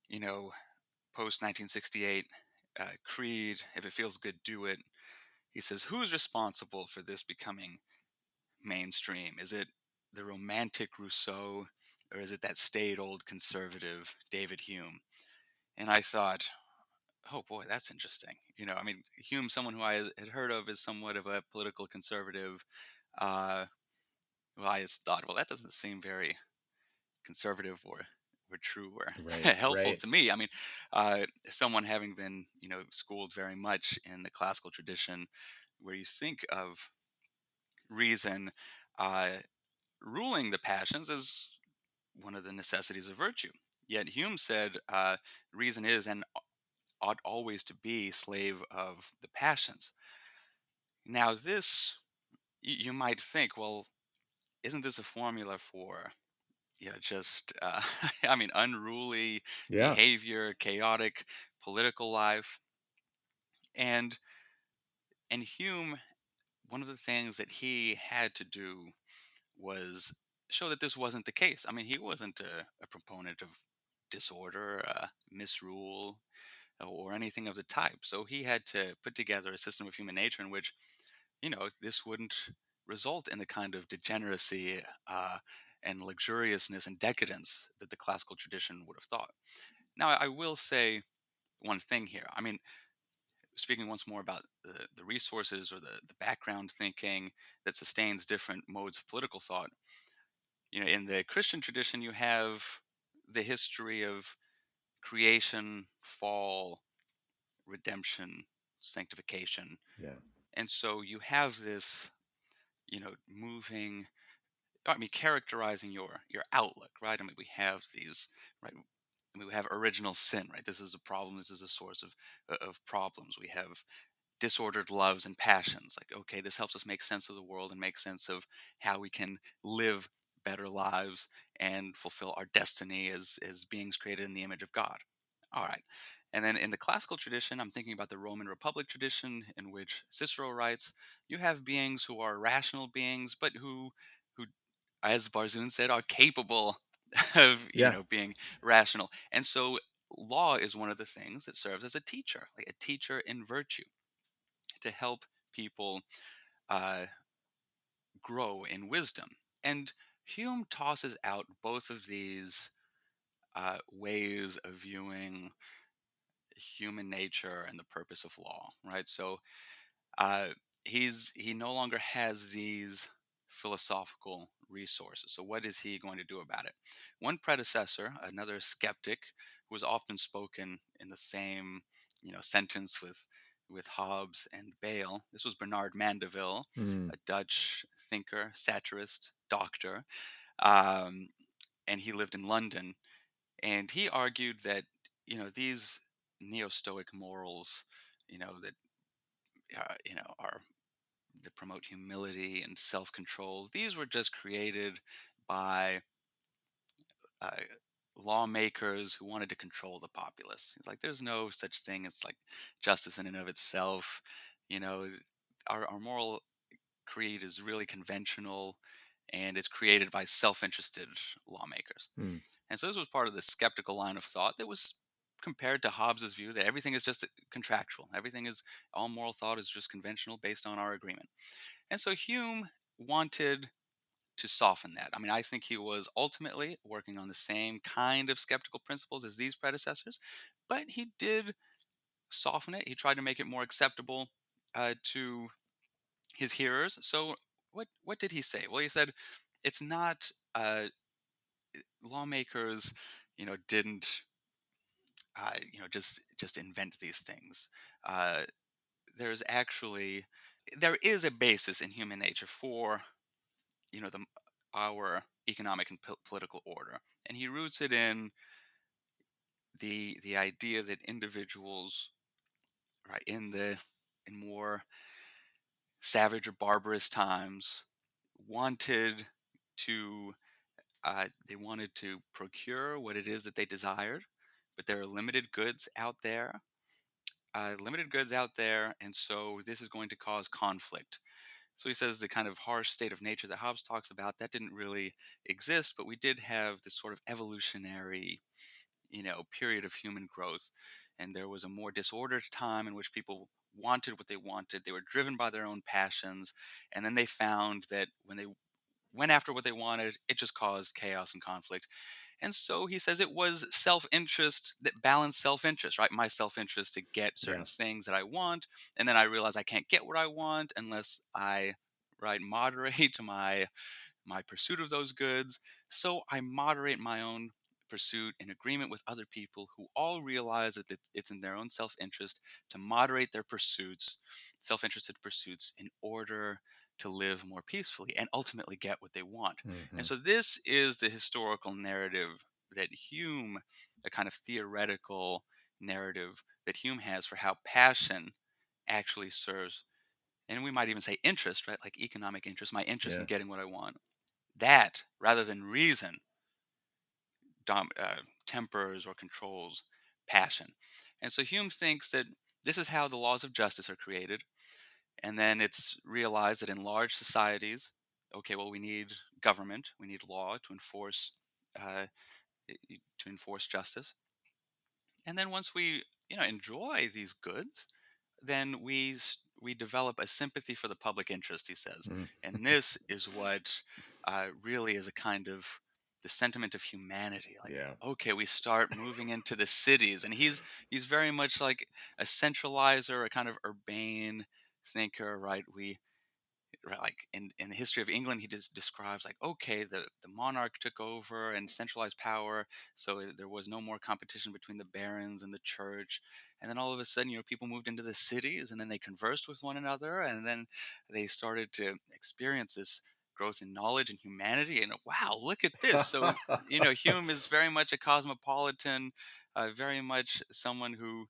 you know post 1968 creed. If it feels good, do it. He says, who's responsible for this becoming mainstream? Is it the romantic Rousseau, or is it that staid old conservative David Hume? And I thought, oh boy, that's interesting. I mean, Hume, someone who I had heard of as somewhat of a political conservative. Uh, well, I just thought, well, that doesn't seem very conservative or true or Right, helpful right. to me. I mean, someone having been schooled very much in the classical tradition, where you think of reason uh, ruling the passions as one of the necessities of virtue. Yet Hume said reason is and ought always to be slave of the passions. Now, this you might think, well, isn't this a formula for just I mean, unruly Yeah, behavior, chaotic political life, and Hume, one of the things that he had to do was show that this wasn't the case. I mean, he wasn't a proponent of disorder, misrule, or anything of the type. So he had to put together a system of human nature in which, this wouldn't result in the kind of degeneracy and luxuriousness and decadence that the classical tradition would have thought. Now, I will say one thing here. I mean, speaking once more about the resources or the background thinking that sustains different modes of political thought. In the Christian tradition, you have the history of creation, fall, redemption, sanctification. yeah, And so you have this, moving, I mean, characterizing your outlook, right? I mean, we have these, right? I mean, we have original sin, right? This is a problem. This is a source of problems. We have disordered loves and passions. Like, okay, this helps us make sense of the world and make sense of how we can live better lives and fulfill our destiny as beings created in the image of God. All right. And then in the classical tradition, I'm thinking about the Roman Republic tradition, in which Cicero writes, you have beings who are rational beings, but who, as Barzun said, are capable of, yeah. being rational. And so law is one of the things that serves as a teacher, like a teacher in virtue, to help people uh, grow in wisdom. And Hume tosses out both of these ways of viewing human nature and the purpose of law, right? So uh, he no longer has these philosophical resources. So what is he going to do about it? One predecessor, another skeptic, who was often spoken in the same sentence with Hobbes and Bayle. This was Bernard Mandeville, Mm, a Dutch thinker, satirist, doctor, um, and he lived in London. And he argued that these neo-Stoic morals, that are that promote humility and self-control. These were just created by uh, lawmakers who wanted to control the populace. It's like there's no such thing as like justice in and of itself. You know, our moral creed is really conventional, and it's created by self-interested lawmakers. Mm, And so this was part of the skeptical line of thought that was compared to Hobbes's view that everything is just contractual. Everything is all moral thought is just conventional based on our agreement. And so Hume wanted to soften that. I mean, I think he was ultimately working on the same kind of skeptical principles as these predecessors, but he did soften it. He tried to make it more acceptable to his hearers. So, what did he say? Well, he said it's not lawmakers, didn't just invent these things. Uh, there's actually there is a basis in human nature for the our economic and political order, and he roots it in the idea that individuals, right, in more savage or barbarous times, wanted to they wanted to procure what it is that they desired, but there are limited goods out there, and so this is going to cause conflict. So he says the kind of harsh state of nature that Hobbes talks about, that didn't really exist, but we did have this sort of evolutionary, period of human growth. And there was a more disordered time in which people wanted what they wanted. They were driven by their own passions. And then they found that when they went after what they wanted, it just caused chaos and conflict. And so he says it was self interest that balanced self interest, right? My self interest to get yeah. certain things that I want. And then I realize I can't get what I want unless I, right, moderate my pursuit of those goods. So I moderate my own pursuit in agreement with other people who all realize that it's in their own self interest to moderate their pursuits, self interested pursuits, in order to live more peacefully and ultimately get what they want. And Hmm. so this is the historical narrative that Hume, a kind of theoretical narrative that Hume has for how passion actually serves, and we might even say interest, right? Like economic interest, my interest in Yeah. getting what I want, that rather than reason tempers or controls passion. And so Hume thinks that this is how the laws of justice are created, and then it's realized that in large societies, okay, well, we need government, we need law to enforce uh, justice. And then once we enjoy these goods, then we develop a sympathy for the public interest, he says. Mm, And this is what really is a kind of the sentiment of humanity. Like, yeah. okay, we start moving into the cities, and he's very much like a centralizer, a kind of urbane thinker, right? Right, like in the history of England, he just describes like, okay, the monarch took over and centralized power, so there was no more competition between the barons and the church. And then all of a sudden, people moved into the cities, and then they conversed with one another, and then they started to experience this growth in knowledge and humanity. And wow, look at this! So Hume is very much a cosmopolitan, very much someone who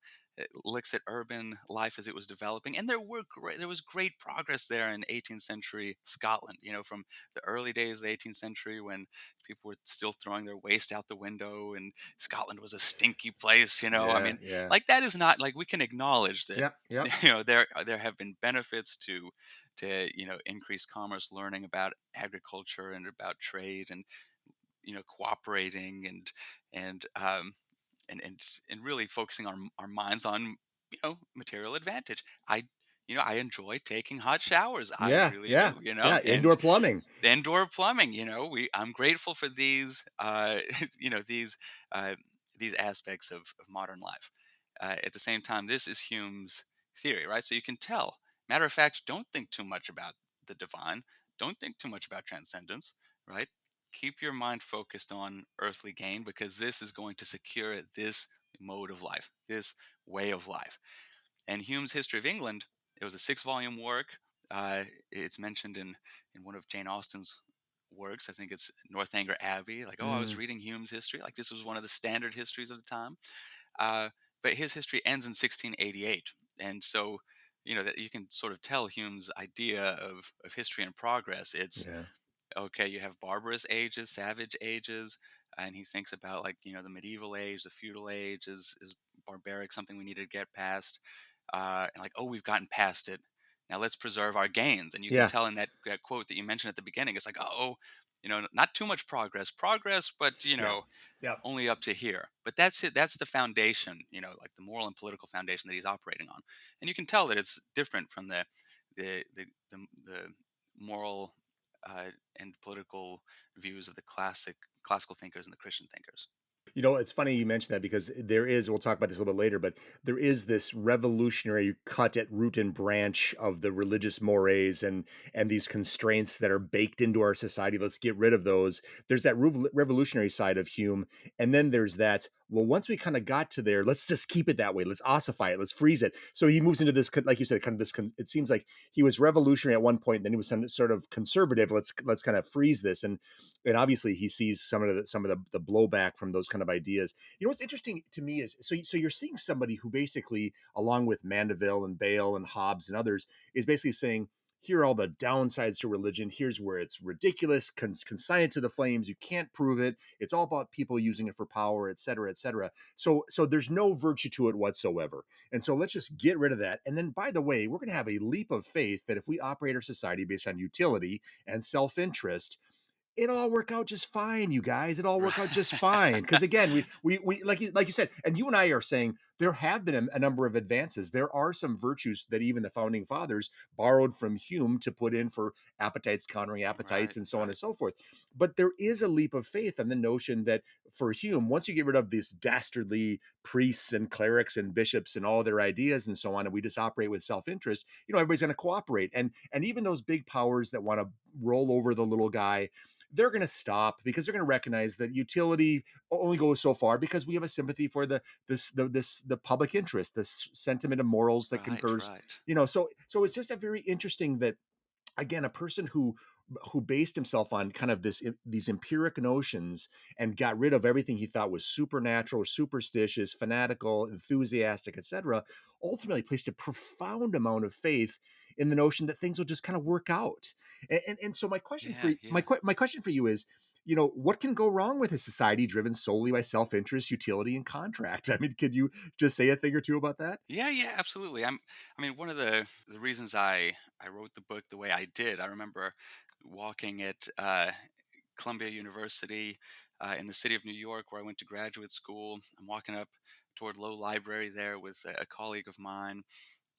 looks at urban life as it was developing, and there was great progress there in 18th century Scotland. From the early days of the 18th century when people were still throwing their waste out the window, and Scotland was a stinky place. I Yeah. mean, Yeah. like that is not like we can acknowledge that. Yep. Yep. There have been benefits to increased commerce, learning about agriculture and about trade, and cooperating and really focusing our minds on material advantage. I enjoy taking hot showers. I Yeah. really Yeah. do. Yeah. And Indoor plumbing. the indoor plumbing. I'm grateful for these you know uh, these aspects of modern life. At the same time, this is Hume's theory, right? So you can tell. Matter of fact, don't think too much about the divine. Don't think too much about transcendence, right? Keep your mind focused on earthly gain, because this is going to secure this mode of life, this way of life. And Hume's History of England, it was a 6-volume work. It's mentioned in one of Jane Austen's works. I think it's Northanger Abbey. Like, oh, I was Mm, reading Hume's history. Like, this was one of the standard histories of the time. Uh, but his history ends in 1688, and so that you can sort of tell Hume's idea of history and progress. It's Yeah. okay, you have barbarous ages, savage ages, and he thinks about, like, the medieval age, the feudal age is barbaric, something we need to get past. And like, oh, we've gotten past it. Now let's preserve our gains. And you can Yeah. tell in that quote that you mentioned at the beginning, it's like, oh, not too much progress, but Yeah. Yeah. only up to here. But that's it. That's the foundation, like the moral and political foundation that he's operating on. And you can tell that it's different from the moral and political views of the classical thinkers and the Christian thinkers. It's funny you mentioned that because we'll talk about this a little bit later, but there is this revolutionary cut at root and branch of the religious mores and these constraints that are baked into our society. Let's get rid of those. There's that revolutionary side of Hume. And then there's that, well, once we kind of got to there, let's just keep it that way. Let's ossify it. Let's freeze it. So he moves into this, like you said, kind of this, it seems like he was revolutionary at one point, then he was sort of conservative. Let's kind of freeze this. And obviously he sees some of the blowback from those kind of ideas. What's interesting to me is so you're seeing somebody who basically, along with Mandeville and Bale and Hobbes and others, is basically saying, here are all the downsides to religion. Here's where it's ridiculous. Consign it to the flames. You can't prove it. It's all about people using it for power, et cetera, et cetera. So there's no virtue to it whatsoever. And so let's just get rid of that. And then, by the way, we're going to have a leap of faith that if we operate our society based on utility and self-interest, it'll all work out just fine, you guys. It'll all work out just fine. Because again, we like you said, and you and I are saying there have been a number of advances. There are some virtues that even the founding fathers borrowed from Hume to put in for appetites countering Right, appetites and so on right, and so forth. But there is a leap of faith on the notion that for Hume, once you get rid of these dastardly priests and clerics and bishops and all their ideas and so on, and we just operate with self-interest, everybody's going to cooperate. And even those big powers that want to roll over the little guy, they're going to stop because they're going to recognize that utility only goes so far because we have a sympathy for the public interest, this sentiment of morals that right, concurs. right. So it's just a very interesting that, again, a person who based himself on kind of these empiric notions and got rid of everything he thought was supernatural, superstitious, fanatical, enthusiastic, etc., ultimately placed a profound amount of faith in the notion that things will just kind of work out. And so my question for Yeah, yeah. my question for you is, what can go wrong with a society driven solely by self-interest, utility, and contract? I mean, could you just say a thing or two about that? Yeah, yeah, absolutely. I mean, one of the reasons I wrote the book the way I did, I remember walking at Columbia University in the city of New York, where I went to graduate school. I'm walking up toward Low Library there with a colleague of mine,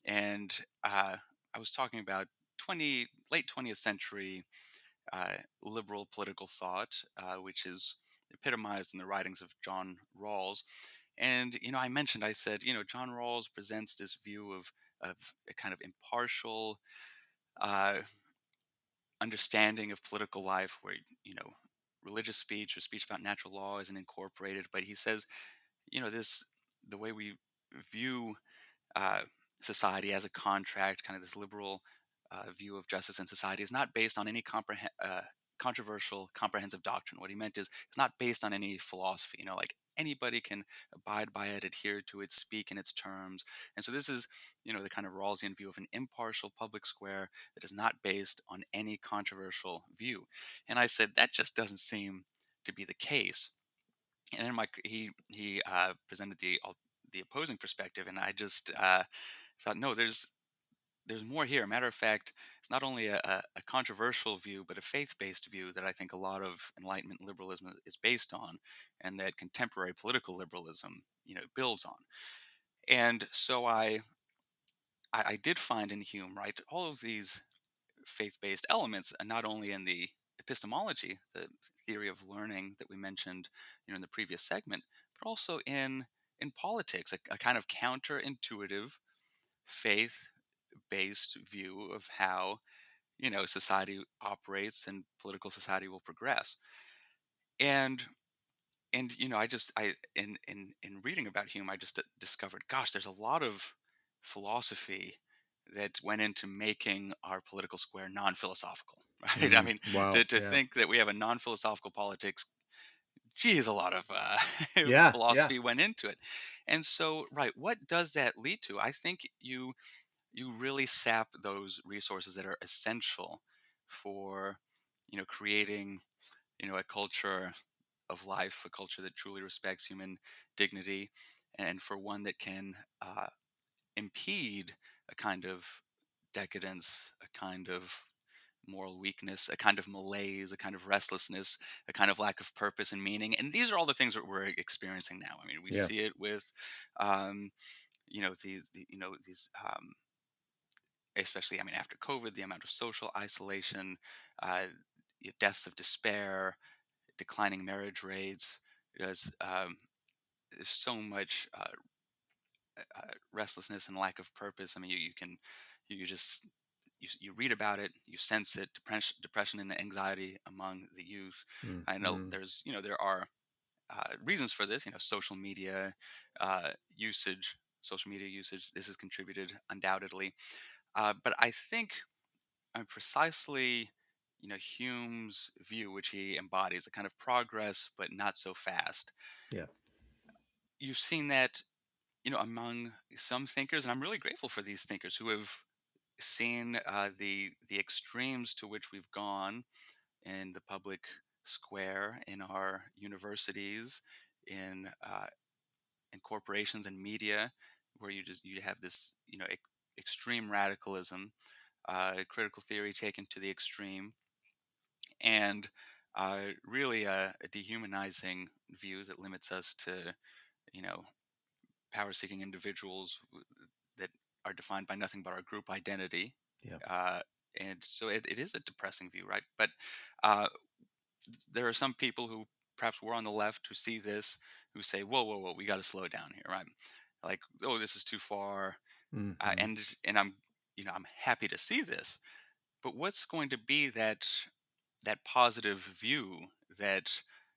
and I was talking about late 20th century liberal political thought, which is epitomized in the writings of John Rawls. And I said, John Rawls presents this view of a kind of impartial uh, understanding of political life, where religious speech or speech about natural law isn't incorporated. But he says, this the way we view uh, society as a contract, kind of this liberal view of justice and society, is not based on any controversial, comprehensive doctrine. What he meant is it's not based on any philosophy. Like anybody can abide by it, adhere to it, speak in its terms. And so this is, the kind of Rawlsian view of an impartial public square that is not based on any controversial view. And I said that just doesn't seem to be the case. And then he presented the opposing perspective, and I just thought, no, there's more here. Matter of fact, it's not only a controversial view, but a faith-based view that I think a lot of Enlightenment liberalism is based on, and that contemporary political liberalism, builds on. And so I did find in Hume, right, all of these faith-based elements, and not only in the epistemology, the theory of learning that we mentioned, in the previous segment, but also in politics, a kind of counterintuitive faith-based view of how society operates and political society will progress. And I in reading about Hume, I just discovered, gosh, there's a lot of philosophy that went into making our political square non-philosophical, right? I mean, Wow. to Yeah. think that we have a non-philosophical politics geez, a lot of Yeah, yeah, philosophy went into it. And so, right, what does that lead to? I think you really sap those resources that are essential for creating a culture of life, a culture that truly respects human dignity, and for one that can impede a kind of decadence, a kind of moral weakness, a kind of malaise, a kind of restlessness, a kind of lack of purpose and meaning. And these are all the things that we're experiencing now. I mean, we yeah. see it with, um, these, especially, I mean, after COVID, the amount of social isolation, uh, deaths of despair, declining marriage rates. There's so much restlessness and lack of purpose. I mean, you can you just you read about it, you sense it, depression and anxiety among the youth. Mm, I know mm, there are reasons for this. Social media usage, social media usage. This has contributed undoubtedly, but I think precisely. Hume's view, which he embodies, a kind of progress, but not so fast. yeah. You've seen that among some thinkers, and I'm really grateful for these thinkers who have seen the extremes to which we've gone in the public square, in our universities, in corporations and media, where you have this extreme radicalism, critical theory taken to the extreme, and really a dehumanizing view that limits us to you know power-seeking individuals that are defined by nothing but our group identity. Yeah. Uh, and so it is a depressing view, right? But uh, there are some people who perhaps were on the left who see this, who say, "Whoa, whoa, whoa, we got to slow down here," right? Like, "Oh, this is too far," Hmm. and I'm happy to see this. But what's going to be that positive view that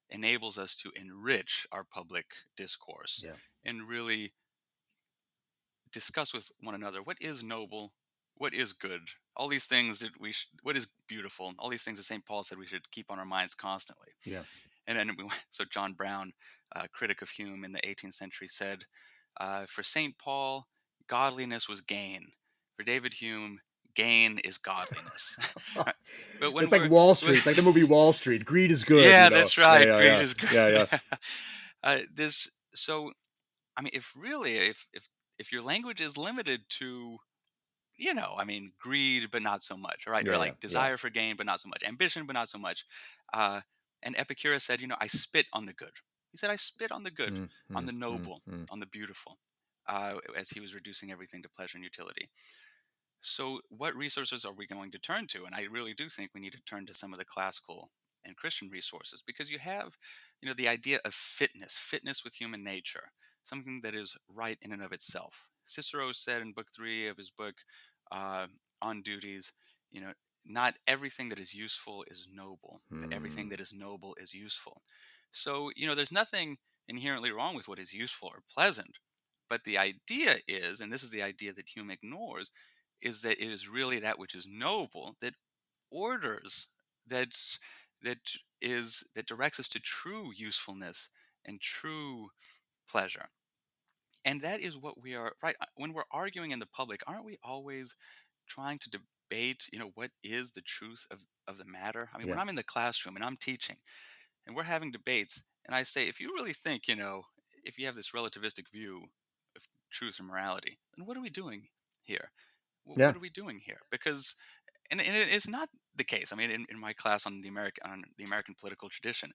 enables us to enrich our public discourse Yeah. and really discuss with one another what is noble, what is good, all these things that what is beautiful, all these things that St. Paul said we should keep on our minds constantly. Yeah. And then so John Brown, critic of Hume in the 18th century, said, for St. Paul, godliness was gain. For David Hume, gain is godliness. Right? But when It's like we're, Wall Street. It's like the movie Wall Street. Greed is good, you yeah, know. that's Yeah, right. yeah, Greed yeah. is good. Yeah, yeah. This so I mean, if really, if your language is limited to I mean, greed, but not so much, right? Or Yeah, yeah, like yeah. desire for gain, but not so much. Ambition, but not so much. Uh, and Epicurus said, I spit on the good. He said, I spit on the good, Mm, on mm, the mm, noble, mm. on the beautiful, as he was reducing everything to pleasure and utility. So, what resources are we going to turn to? And I really do think we need to turn to some of the classical and Christian resources because you have, the idea of fitness with human nature, something that is right in and of itself. Cicero said in Book 3 of his book uh, on duties, you know, not everything that is useful is noble, but everything Mm. that is noble is useful. So, there's nothing inherently wrong with what is useful or pleasant. But the idea is, and this is the idea that Hume ignores, is that it is really that which is noble that orders that's that directs us to true usefulness and true pleasure. And that is what we are, right, when we're arguing in the public, aren't we always trying to debate, what is the truth of the matter? I mean, when Yeah. I'm in the classroom and I'm teaching and we're having debates and I say, if you really think, if you have this relativistic view of truth or morality, then what are we doing here? Yeah. What are we doing here? Because it's not the case. I mean, in my class on the American political tradition,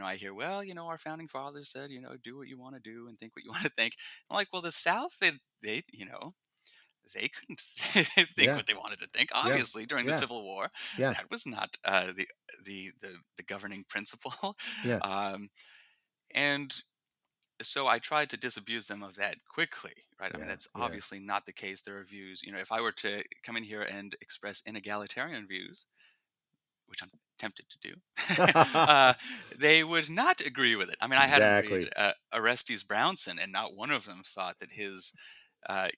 I hear, well, our founding fathers said, do what you want to do and think what you want to think. I'm like, well, the South, they couldn't think Yeah. what they wanted to think. Yeah. Obviously, during the Yeah. Civil War, Yeah. that was not the governing principle. Yeah. um, and so I tried to disabuse them of that quickly, right? I mean, Yeah. that's Yeah. obviously not the case. There are views, if I were to come in here and express inegalitarian views, which I'm tempted to do, uh, they would not agree with it. I mean, I had them read Exactly. Orestes Brownson, and not one of them thought that his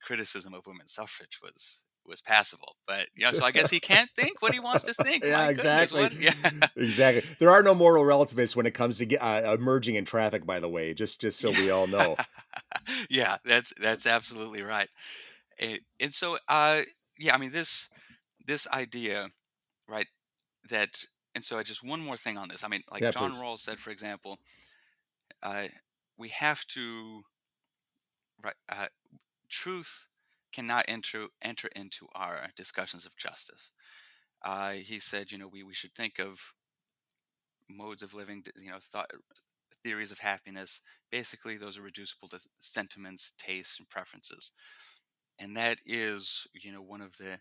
criticism of women's suffrage was was passable. But so I guess he can't think what he wants to think. Yeah, My goodness, exactly. what? Yeah, Exactly. There are no moral relativists when it comes to emerging in traffic, by the way, just so yeah, we all know. yeah. That's absolutely right. And so, yeah, I mean this idea, right? That and so just one more thing on this. I mean, like Yeah, John please. Rawls said, for example, uh, we have to right. Truth cannot enter into our discussions of justice. He said, we should think of modes of living, thought theories of happiness. Basically, those are reducible to sentiments, tastes, and preferences, and that is, one of the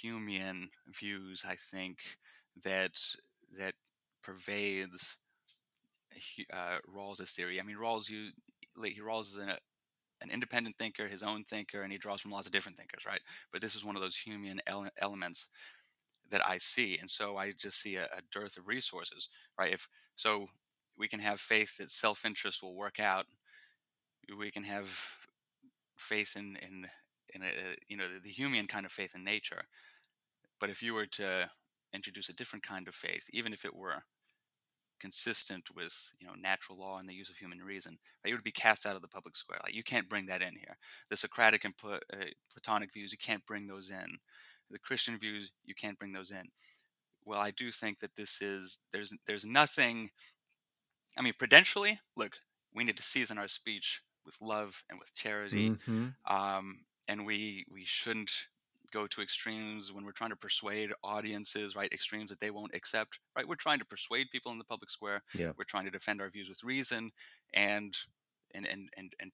Humean views. I think that pervades Rawls's theory. I mean, Rawls is an independent thinker, his own thinker, and he draws from lots of different thinkers, right? But this is one of those Humean elements that I see, and so I just see a dearth of resources, right? If so, we can have faith that self-interest will work out. We can have faith in the Humean kind of faith in nature. But if you were to introduce a different kind of faith, even if it were consistent with natural law and the use of human reason, right, it would be cast out of the public square. Like, you can't bring that in here. The Socratic and Platonic views, you can't bring those in. The Christian views, you can't bring those in. Well, I do think that there's nothing. I mean, prudentially, look, we need to season our speech with love and with charity, Hmm. and we shouldn't go to extremes when we're trying to persuade audiences, right? Extremes that they won't accept, right? We're trying to persuade people in the public square. Yeah. We're trying to defend our views with reason, and and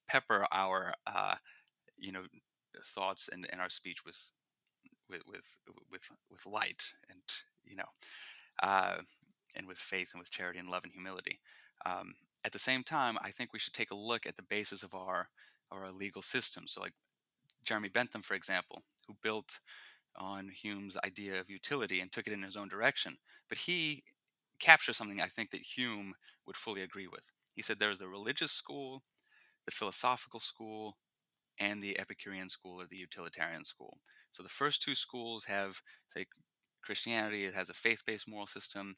pepper our you know thoughts and our speech with with with light and you know uh, and with faith and with charity and love and humility. Um, at the same time, I think we should take a look at the basis of our legal system. So, like Jeremy Bentham, for example, who built on Hume's idea of utility and took it in his own direction, but he captures something I think that Hume would fully agree with. He said there's the religious school, the philosophical school, and the Epicurean school or the utilitarian school. So the first two schools have, say, Christianity, it has a faith-based moral system.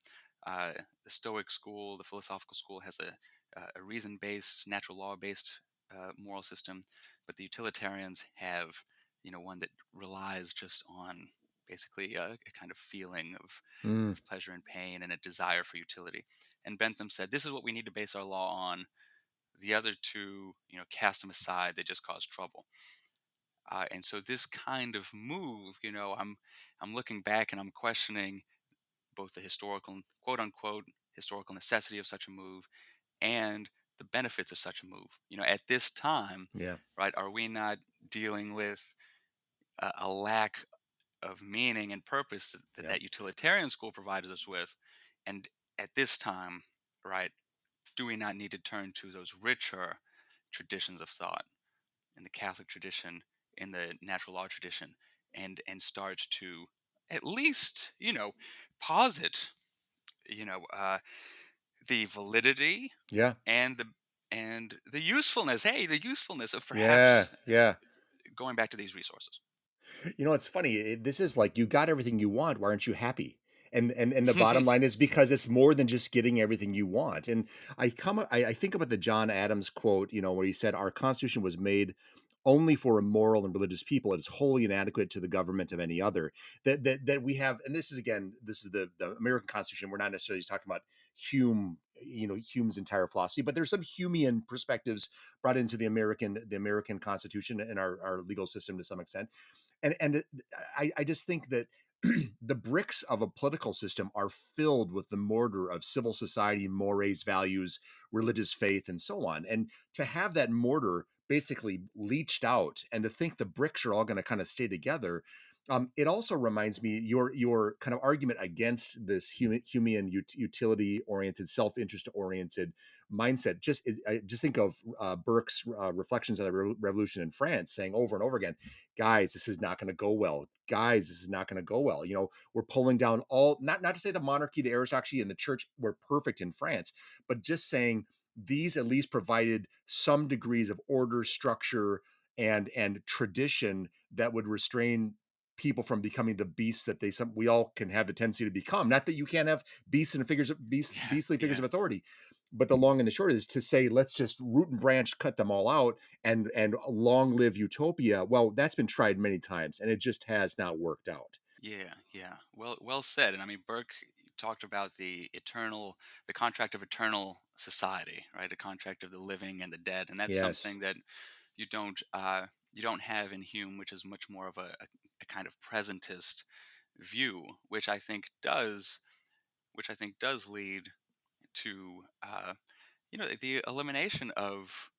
The Stoic school, the philosophical school, has a reason-based, natural law-based moral system. But the utilitarians have, one that relies just on basically a kind of feeling Mm. of pleasure and pain and a desire for utility. And Bentham said, this is what we need to base our law on. The other two, cast them aside. They just cause trouble. And so this kind of move, I'm looking back and I'm questioning both the historical, quote unquote, historical necessity of such a move and the benefits of such a move. At this time, Yeah. right, are we not dealing with a lack of meaning and purpose Yeah. that utilitarian school provides us with? And at this time, right, do we not need to turn to those richer traditions of thought in the Catholic tradition, in the natural law tradition, and start to at least posit the validity Yeah. and the usefulness. Hey, the usefulness of Yeah. perhaps Yeah. going back to these resources. It's funny. This is like you got everything you want. Why aren't you happy? And the bottom line is because it's more than just getting everything you want. And I think about the John Adams quote, where he said, "Our Constitution was made only for a moral and religious people. It is wholly inadequate to the government of any other." That we have, and this is the American Constitution. We're not necessarily talking about Hume, Hume's entire philosophy, but there's some Humean perspectives brought into the American Constitution and our legal system to some extent, and I just think that the bricks of a political system are filled with the mortar of civil society, mores, values, religious faith, and so on. And to have that mortar basically leached out, and to think the bricks are all going to kind of stay together, it also reminds me your kind of argument against this Humean utility oriented, self interest oriented mindset. I just think of Burke's reflections of the revolution in France, saying over and over again, guys, this is not going to go well. Guys, this is not going to go well. We're pulling down all, not to say the monarchy, the aristocracy, and the church were perfect in France, but just saying these at least provided some degrees of order, structure, and tradition that would restrain people from becoming the beasts that we all can have the tendency to become. Not that you can't have beasts and Yeah, beastly figures yeah, of authority, but the long and the short is to say let's just root and branch cut them all out and long live utopia. Well, that's been tried many times and it just has not worked out. yeah, yeah. Well said. And I mean, Burke talked about the contract of eternal society, right? The contract of the living and the dead, and that's Yes. something that you don't you don't have in Hume, which is much more of a kind of presentist view, which I think does lead to the elimination of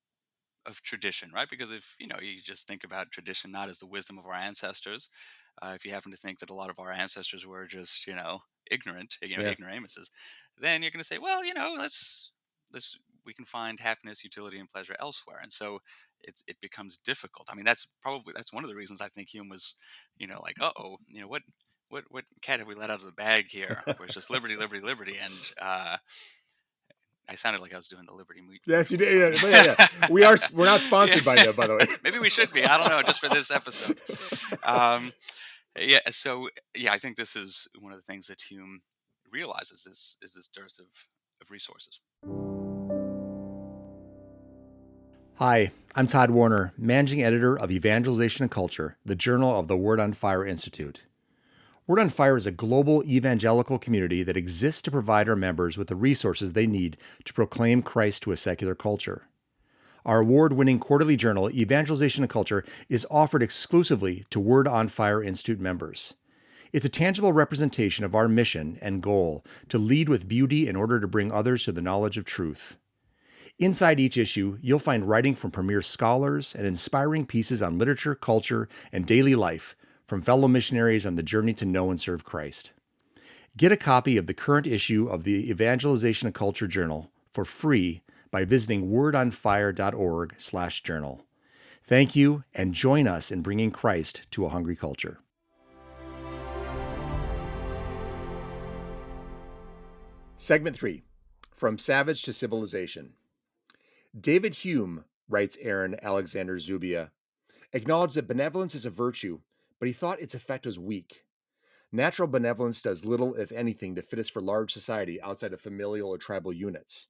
tradition, right? Because if you just think about tradition not as the wisdom of our ancestors, if you happen to think that a lot of our ancestors were just ignorant, Yeah. ignoramuses, then you're going to say, well, let's we can find happiness, utility, and pleasure elsewhere, and so it becomes difficult. I mean, that's one of the reasons I think Hume was, like, oh, what cat have we let out of the bag here? Where it's just liberty, liberty, liberty, and I sounded like I was doing the Liberty Yes, you Mutual did. song. Yeah, yeah. We're not Yeah. sponsored by them, by the way. Maybe we should be. I don't know, just for this episode. Um, yeah. So yeah, I think this is one of the things that Hume realizes is this dearth of resources. Hi, I'm Todd Warner, managing editor of Evangelization Culture, the journal of the Word on Fire Institute. Word on Fire is a global evangelical community that exists to provide our members with the resources they need to proclaim Christ to a secular culture. Our award-winning quarterly journal, Evangelization Culture, is offered exclusively to Word on Fire Institute members. It's a tangible representation of our mission and goal to lead with beauty in order to bring others to the knowledge of truth. Inside each issue, you'll find writing from premier scholars and inspiring pieces on literature, culture, and daily life from fellow missionaries on the journey to know and serve Christ. Get a copy of the current issue of the Evangelization Culture Journal for free by visiting wordonfire.org/journal. Thank you, and join us in bringing Christ to a hungry culture. Segment 3, From Savage to Civilization. David Hume, writes Aaron Alexander Zubia, acknowledged that benevolence is a virtue, but he thought its effect was weak. Natural benevolence does little, if anything, to fit us for large society outside of familial or tribal units.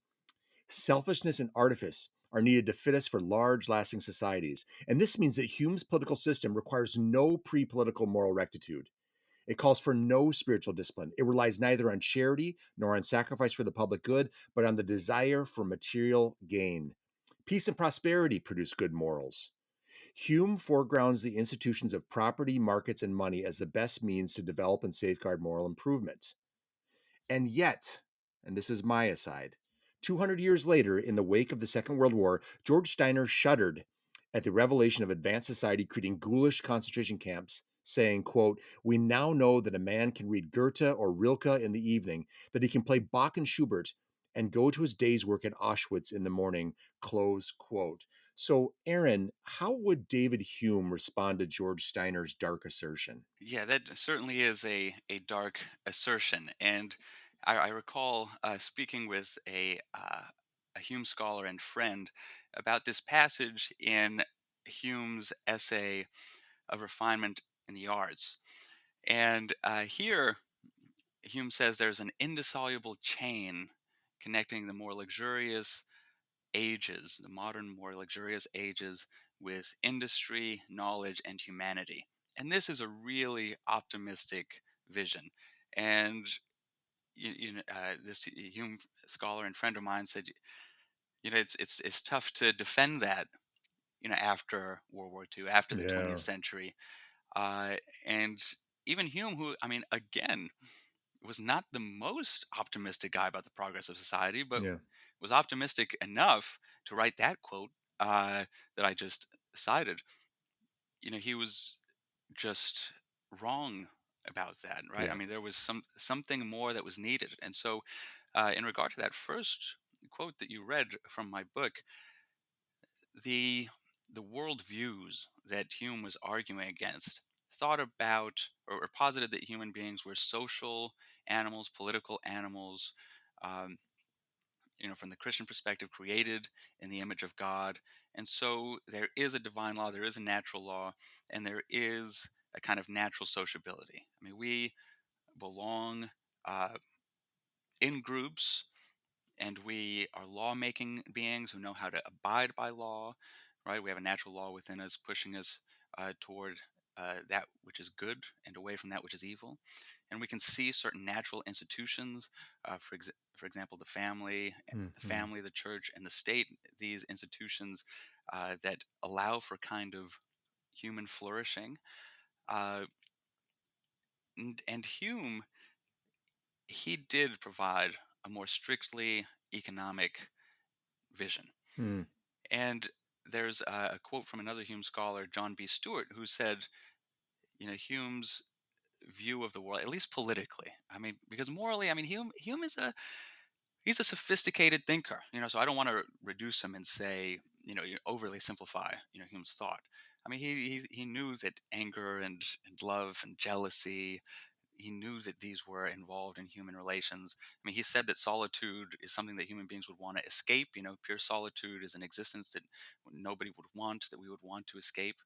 Selfishness and artifice are needed to fit us for large, lasting societies, and this means that Hume's political system requires no pre political moral rectitude. It calls for no spiritual discipline. It relies neither on charity nor on sacrifice for the public good, but on the desire for material gain. Peace and prosperity produce good morals. Hume foregrounds the institutions of property, markets, and money as the best means to develop and safeguard moral improvement. And yet, and this is my aside, 200 years later, in the wake of the Second World War, George Steiner shuddered at the revelation of advanced society creating ghoulish concentration camps, saying, quote, "We now know that a man can read Goethe or Rilke in the evening, that he can play Bach and Schubert, and go to his day's work at Auschwitz in the morning," close quote. So, Aaron, how would David Hume respond to George Steiner's dark assertion? Yeah, that certainly is a dark assertion, and I recall speaking with a Hume scholar and friend about this passage in Hume's essay of refinement in the arts. And here, Hume says there's an indissoluble chain connecting the more luxurious ages, the modern, more luxurious ages, with industry, knowledge, and humanity. And this is a really optimistic vision. And this Hume scholar and friend of mine said, it's tough to defend that, after World War II, after the Yeah, 20th century, and even Hume, who, I mean, again, was not the most optimistic guy about the progress of society, but yeah, was optimistic enough to write that quote that I just cited. He was just wrong about that, right? I yeah. mean, there was something more that was needed, and so in regard to that first quote that you read from my book, the the worldviews that Hume was arguing against thought about or posited that human beings were social animals, political animals, um, from the Christian perspective, created in the image of God, And so there is a divine law, there is a natural law, and there is a kind of natural sociability. I mean, we belong uh, in groups, and we are law-making beings who know how to abide by law, right? We have a natural law within us pushing us toward that which is good and away from that which is evil. And we can see certain natural institutions, for example, the Hmm. family, the church, and the state. These institutions that allow for kind of human flourishing. Uh, and Hume, he did provide a more strictly economic vision. Hmm. And there's a quote from another Hume scholar, John B. Stewart, who said, Hume's view of the world, at least politically. I mean, because morally, I mean, Hume is he's a sophisticated thinker. So I don't want to reduce him and say, you overly simplify, Hume's thought. I mean, he knew that anger and love and jealousy, he knew that these were involved in human relations. I mean, he said that solitude is something that human beings would want to escape. Pure solitude is an existence that nobody would want, that we would want to escape.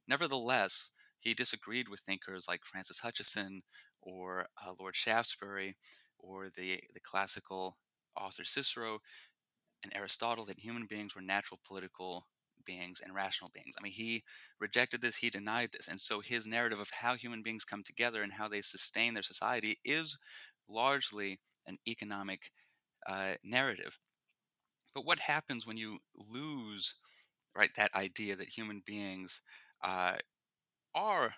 Nevertheless, he disagreed with thinkers like Francis Hutcheson or Lord Shaftesbury or the classical author Cicero and Aristotle that human beings were natural political beings and rational beings. I mean, he rejected this, he denied this. And so his narrative of how human beings come together and how they sustain their society is largely an economic narrative. But what happens when you lose, right, that idea that human beings uh, are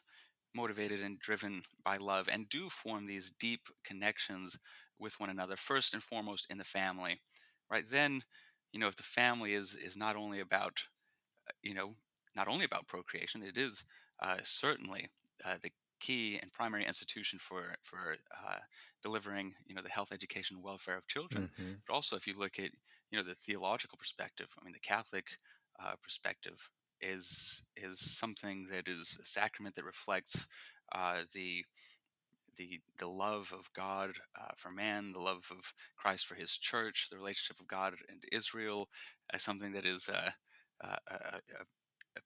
motivated and driven by love and do form these deep connections with one another, first and foremost in the family, right? Then, if the family is not only about you know, not only about procreation. It is certainly the key and primary institution for delivering, the health, education, and welfare of children. Hmm. But also, if you look at, the theological perspective, I mean, the Catholic perspective is something that is a sacrament that reflects the love of God for man, the love of Christ for His church, the relationship of God and Israel as something that is a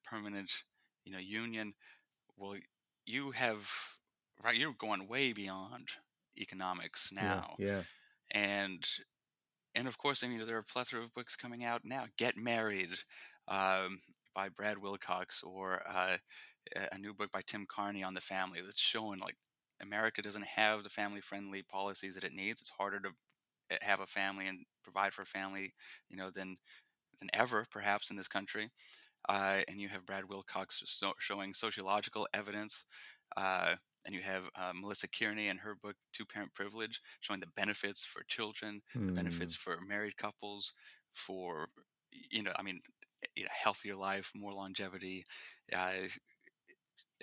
permanent, union. Well, you have right. You're going way beyond economics Yeah. now, Yeah. and of course, I mean, there are a plethora of books coming out now. Get Married um, by Brad Wilcox, or a new book by Tim Carney on the family that's showing like America doesn't have the family friendly policies that it needs. It's harder to have a family and provide for a family, than ever, perhaps, in this country. And you have Brad Wilcox showing sociological evidence. And you have Melissa Kearney and her book Two Parent Privilege showing the benefits for children, the benefits Hmm. for married couples, for I mean, healthier life, more longevity, uh,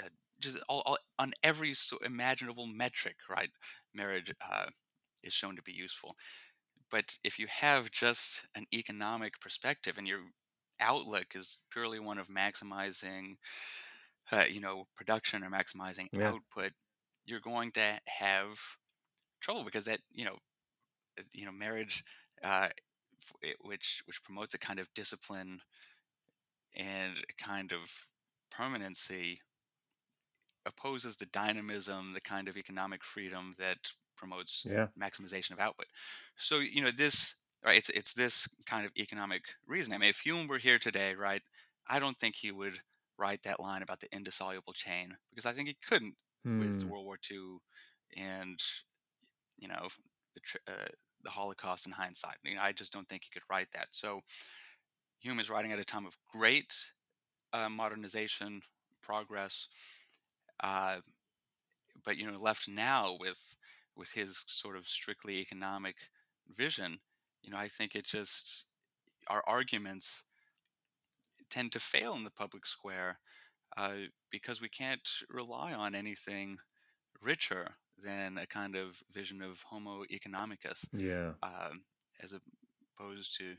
uh, just all on every imaginable metric. Right, marriage is shown to be useful. But if you have just an economic perspective and your outlook is purely one of maximizing, production or maximizing Yeah. output, you're going to have trouble because that, marriage, uh, which promotes a kind of discipline and a kind of permanency, opposes the dynamism, the kind of economic freedom that promotes Yeah. maximization of output. So this right, it's this kind of economic reason. I mean, if Hume were here today, right, I don't think he would write that line about the indissoluble chain because I think he couldn't with Hmm. World War II and you know the Holocaust in hindsight. I just don't think he could write that. So Hume is writing at a time of great modernization, progress. Uh, but left now with his sort of strictly economic vision, I think it just our arguments tend to fail in the public square because we can't rely on anything richer than a kind of vision of Homo economicus, Yeah. um, as opposed to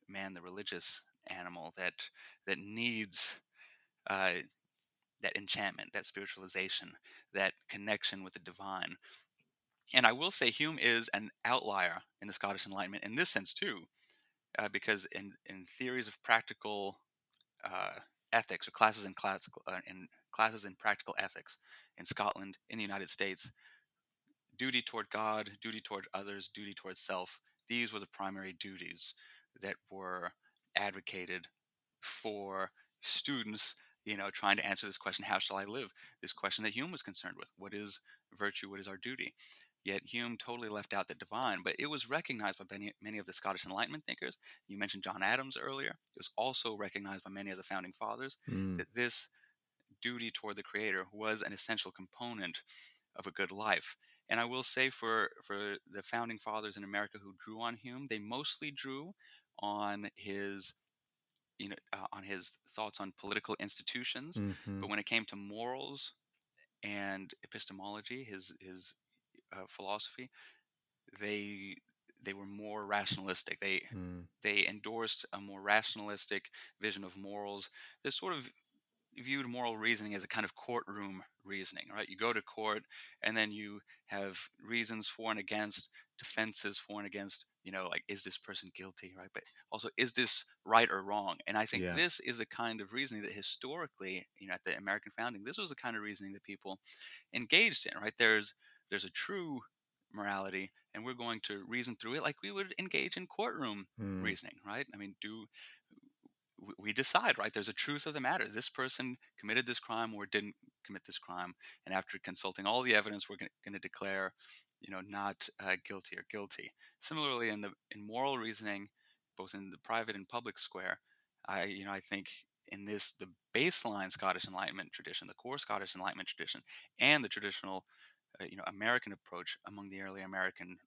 man, the religious animal that needs uh, that enchantment, that spiritualization, that connection with the divine. And I will say Hume is an outlier in the Scottish Enlightenment in this sense too, because in theories of practical ethics or classes in practical ethics in Scotland, in the United States. Duty toward God, duty toward others, duty toward self. These were the primary duties that were advocated for students, trying to answer this question, how shall I live? This question that Hume was concerned with. What is virtue? What is our duty? Yet Hume totally left out the divine, but it was recognized by many of the Scottish Enlightenment thinkers. You mentioned John Adams earlier. It was also recognized by many of the founding fathers Mm, that this duty toward the Creator was an essential component of a good life. And I will say, for the founding fathers in America who drew on Hume, they mostly drew on his thoughts on political institutions. hmm. But when it came to morals and epistemology, his philosophy, they they were more rationalistic. Mm, They endorsed a more rationalistic vision of morals. This sort of viewed moral reasoning as a kind of courtroom reasoning, right? You go to court and then you have reasons for and against, defenses for and against, like, is this person guilty, right? But also, is this right or wrong? And I think yeah. this is the kind of reasoning that historically, at the American founding, this was the kind of reasoning that people engaged in, right? There's a true morality, and we're going to reason through it like we would engage in courtroom Mm, reasoning, right? I mean, do we decide, right? There's a truth of the matter. This person committed this crime or didn't commit this crime, and after consulting all the evidence, we're going to declare, not guilty or guilty. Similarly, in moral reasoning, both in the private and public square, I think in the baseline Scottish Enlightenment tradition, the core Scottish Enlightenment tradition, and the traditional American approach among the early American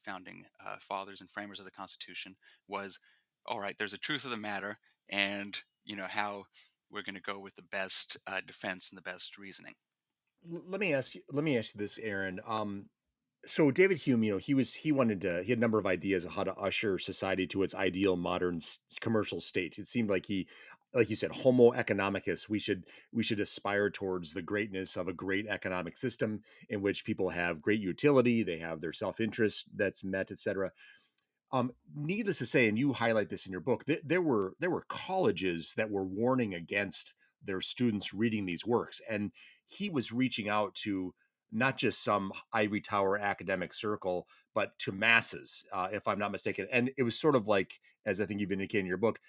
founding fathers and framers of the Constitution was, all right, there's a truth of the matter, and how we're going to go with the best defense and the best reasoning. let me ask you this, Aaron. So David Hume, he had a number of ideas of how to usher society to its ideal modern commercial state. It seemed like like you said, Homo economicus. We should aspire towards the greatness of a great economic system in which people have great utility, they have their self interest that's met, etc. Needless to say, and you highlight this in your book, there were colleges that were warning against their students reading these works, and he was reaching out to not just some ivory tower academic circle, but to masses, if I'm not mistaken. And it was sort of like, as I think you've indicated in your book,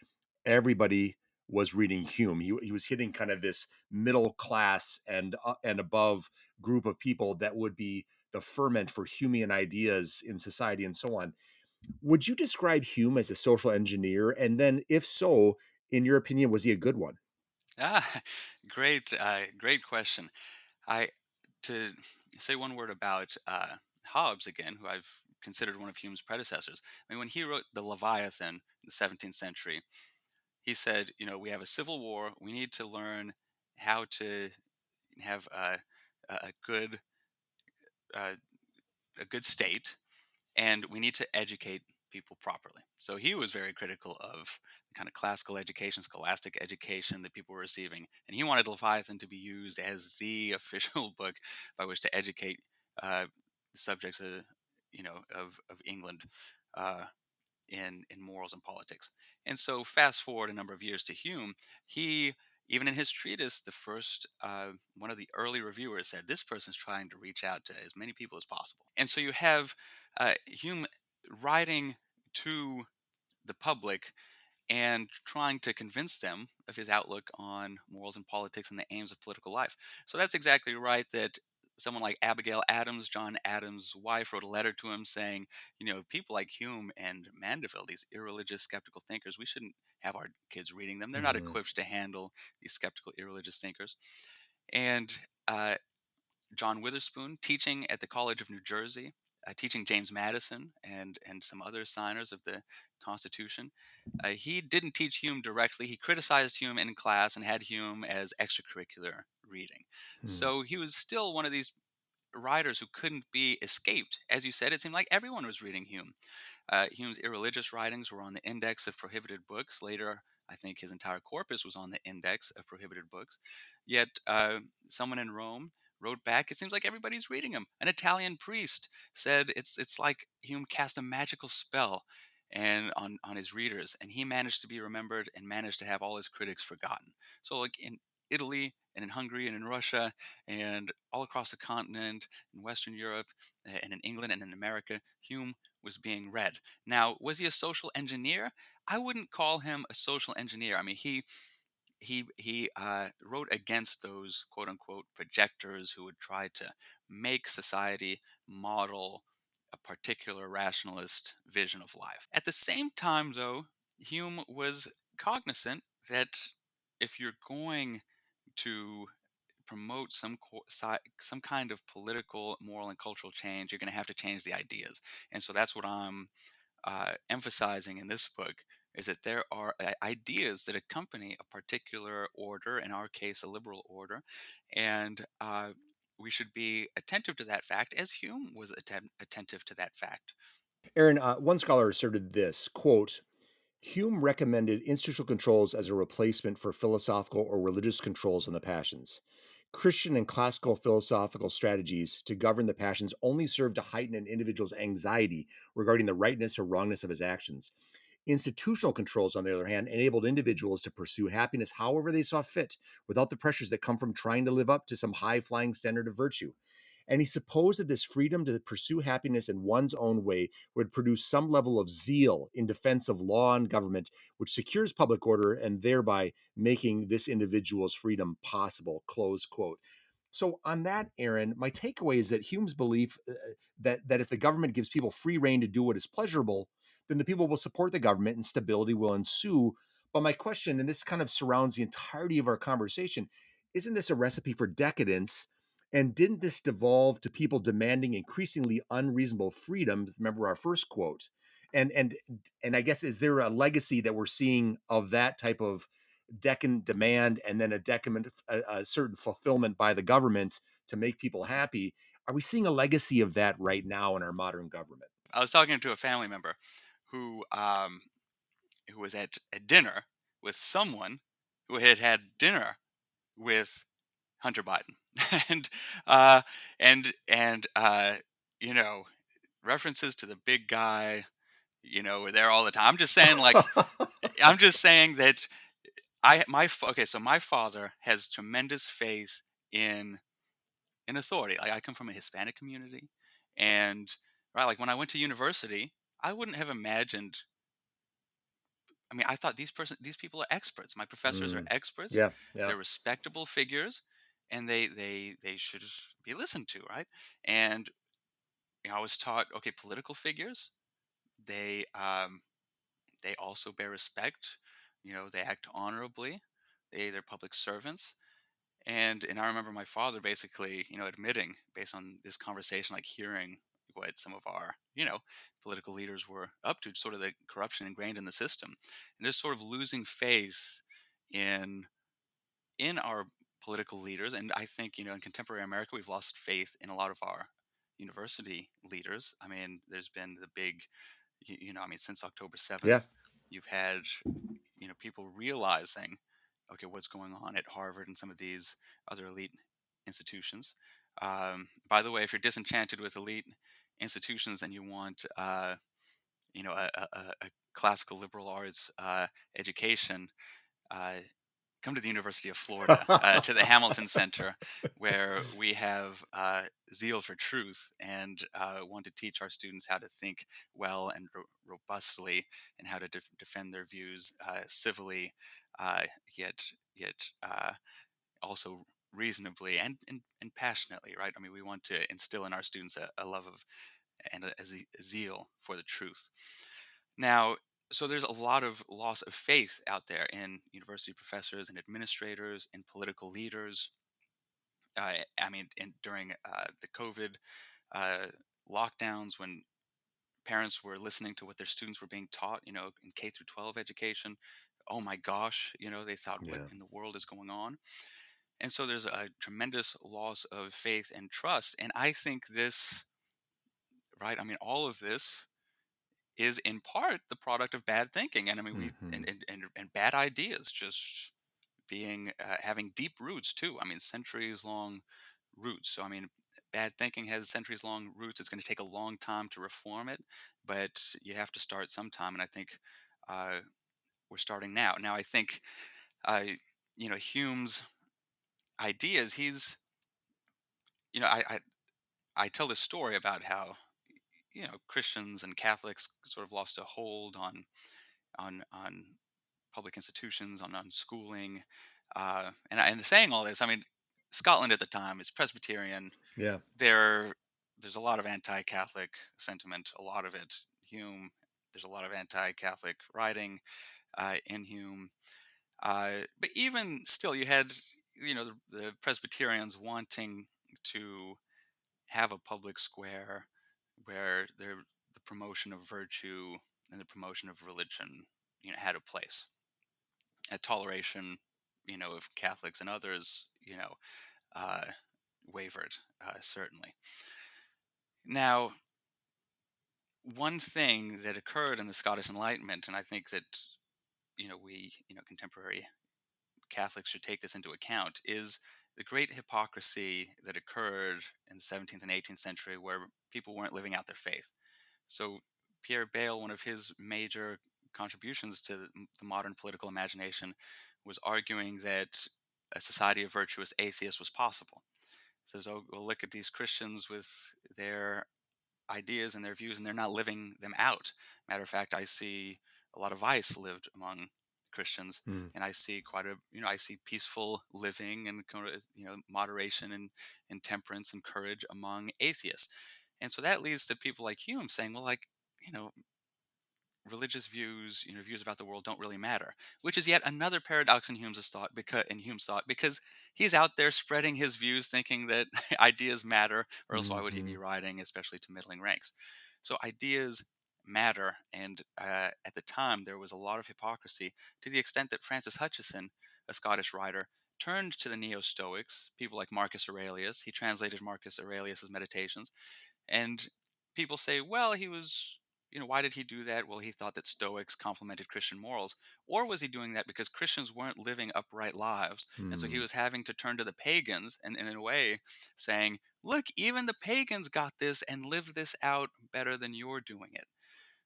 everybody was reading Hume. He was hitting kind of this middle class and above group of people that would be the ferment for Humean ideas in society and so on. Would you describe Hume as a social engineer? And then, if so, in your opinion, was he a good one? Ah, great question. I To say one word about Hobbes again, who I've considered one of Hume's predecessors. I mean, when he wrote the Leviathan in the 17th century, he said, we have a civil war. We need to learn how to have a good uh, a good state, and we need to educate people properly. So he was very critical of the kind of classical education, scholastic education that people were receiving, and he wanted Leviathan to be used as the official book by which to educate the subjects of England. Uh, in morals and politics. And so, fast forward a number of years to Hume, he, even in his treatise, the first one of the early reviewers said this person's trying to reach out to as many people as possible. And so you have Hume writing to the public and trying to convince them of his outlook on morals and politics and the aims of political life. So that's exactly right that someone like Abigail Adams, John Adams' wife, wrote a letter to him saying, people like Hume and Mandeville, these irreligious, skeptical thinkers, we shouldn't have our kids reading them. They're not Mhm. equipped to handle these skeptical, irreligious thinkers. And John Witherspoon, teaching at the College of New Jersey, teaching James Madison and some other signers of the Constitution. He didn't teach Hume directly. He criticized Hume in class and had Hume as extracurricular reading. Hmm. So he was still one of these writers who couldn't be escaped. As you said, it seemed like everyone was reading Hume. Hume's irreligious writings were on the index of prohibited books. Later, I think his entire corpus was on the index of prohibited books. Yet, someone in Rome wrote back, it seems like everybody's reading him. An Italian priest said it's like Hume cast a magical spell. and on his readers, and he managed to be remembered and managed to have all his critics forgotten. So like in Italy and in Hungary and in Russia and all across the continent, in Western Europe and in England and in America, Hume was being read. Now, was he a social engineer? I wouldn't call him a social engineer. I mean, he wrote against those quote unquote projectors who would try to make society model a particular rationalist vision of life. At the same time, though, Hume was cognizant that if you're going to promote some kind of political, moral, and cultural change, you're going to have to change the ideas. And so that's what I'm emphasizing in this book, is that there are ideas that accompany a particular order, in our case, a liberal order, and we should be attentive to that fact, as Hume was attentive to that fact. Aaron, one scholar asserted this quote, Hume recommended institutional controls as a replacement for philosophical or religious controls on the passions. Christian and classical philosophical strategies to govern the passions only serve to heighten an individual's anxiety regarding the rightness or wrongness of his actions. Institutional controls, on the other hand, enabled individuals to pursue happiness however they saw fit, without the pressures that come from trying to live up to some high flying standard of virtue. And he supposed that this freedom to pursue happiness in one's own way would produce some level of zeal in defense of law and government, which secures public order and thereby making this individual's freedom possible. Close quote. So on that, Aaron, my takeaway is that Hume's belief that if the government gives people free rein to do what is pleasurable, then the people will support the government and stability will ensue. But my question, and this kind of surrounds the entirety of our conversation, isn't this a recipe for decadence? And didn't this devolve to people demanding increasingly unreasonable freedom? Remember our first quote. And and and I guess, is there a legacy that we're seeing of that type of decadent demand, and then a decadent, a certain fulfillment by the government to make people happy? Are we seeing a legacy of that right now in our modern government? I was talking to a family member who who was at a dinner with someone who had had dinner with Hunter Biden, and uh, and you know, references to the big guy, were there all the time. I'm just saying, like, I'm just saying that okay, so my father has tremendous faith in authority. Like, I come from a Hispanic community, and right, like when I went to university, I wouldn't have imagined. I mean, I thought these people are experts. My professors are Mm, experts. yeah, yeah, They're respectable figures, and they should be listened to, right? And I was taught, okay, political figures, they um, they also bear respect. They act honorably. They're public servants. And I remember my father basically, admitting, based on this conversation, like hearing what some of our, political leaders were up to, sort of the corruption ingrained in the system, and just sort of losing faith in our political leaders. And I think, in contemporary America, we've lost faith in a lot of our university leaders. I mean, there's been the big, I mean, since October yeah. 7th, you've had, people realizing, okay, what's going on at Harvard and some of these other elite institutions. By the way, if you're disenchanted with elite institutions and you want, a classical liberal arts education, uh, come to the University of Florida, to the Hamilton Center, where we have zeal for truth and want to teach our students how to think well and robustly, and how to defend their views civilly, uh, yet also reasonably and passionately. Right? I mean, we want to instill in our students a love of and a zeal for the truth. Now, so there's a lot of loss of faith out there in university professors and administrators and political leaders. I mean, during the COVID uh, lockdowns, when parents were listening to what their students were being taught, in K through 12 education, oh my gosh, they thought, what Yeah. in the world is going on? And so there's a tremendous loss of faith and trust. And I think this, right? I mean, all of this is in part the product of bad thinking. And I mean, we Hmm. and bad ideas just being having deep roots too. I mean, centuries long roots. So I mean, bad thinking has centuries long roots. It's going to take a long time to reform it, but you have to start sometime. And I think uh, we're starting now. Now, I think, uh, Hume's ideas, I, I tell this story about how, Christians and Catholics sort of lost a hold on public institutions, on schooling. And saying all this, I mean, Scotland at the time is Presbyterian. Yeah. There, there's a lot of anti-Catholic sentiment. A lot of it, Hume. There's a lot of anti-Catholic writing in Hume. But even still, you had the Presbyterians wanting to have a public square where the promotion of virtue and the promotion of religion, had a place. A toleration, of Catholics and others, uh, wavered, certainly. Now, one thing that occurred in the Scottish Enlightenment, and I think that contemporary Catholics should take this into account, is the great hypocrisy that occurred in the 17th and 18th century, where people weren't living out their faith. So Pierre Bayle, one of his major contributions to the modern political imagination, was arguing that a society of virtuous atheists was possible. Says, oh, well, look at these Christians with their ideas and their views, and they're not living them out. Matter of fact, I see a lot of vice lived among Christians, Hmm. and I see I see peaceful living and moderation and temperance and courage among atheists. And so that leads to people like Hume saying, well, like, you know, religious views, views about the world don't really matter, which is yet another paradox in Hume's thought, because he's out there spreading his views, thinking that ideas matter, or else why would he be Hmm. writing, especially to middling ranks? So ideas matter, and at the time there was a lot of hypocrisy, to the extent that Francis Hutcheson, a Scottish writer, turned to the Neo-Stoics, people like Marcus Aurelius. He translated Marcus Aurelius's Meditations, and people say, well, he was, why did he do that? Well, he thought that Stoics complemented Christian morals. Or was he doing that because Christians weren't living upright lives? And so he Hmm. was having to turn to the pagans and in a way saying, look, even the pagans got this and lived this out better than you're doing it.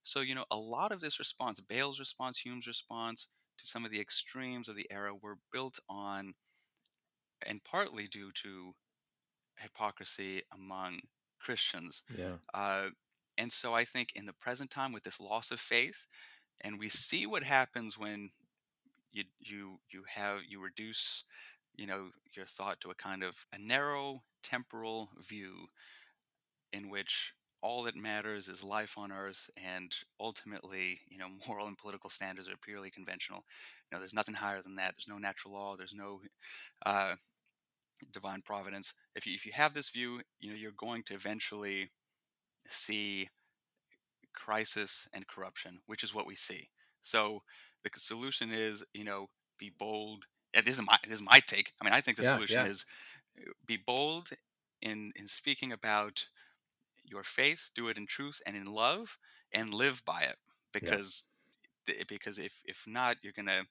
So, a lot of this response, Bale's response, Hume's response to some of the extremes of the era, were built on and partly due to hypocrisy among Christians. Yeah. Uh, and so I think in the present time, with this loss of faith, and we see what happens when you reduce your thought to a kind of a narrow temporal view, in which all that matters is life on earth, and ultimately moral and political standards are purely conventional. There's nothing higher than that. There's no natural law. There's no uh, divine providence. If you have this view, you're going to eventually see crisis and corruption, which is what we see. So the solution is, be bold. And this is my take. I mean, I think the Yeah. solution Yeah. is be bold in speaking about your faith, do it in truth and in love, and live by it. Yeah. Because if not, you're gonna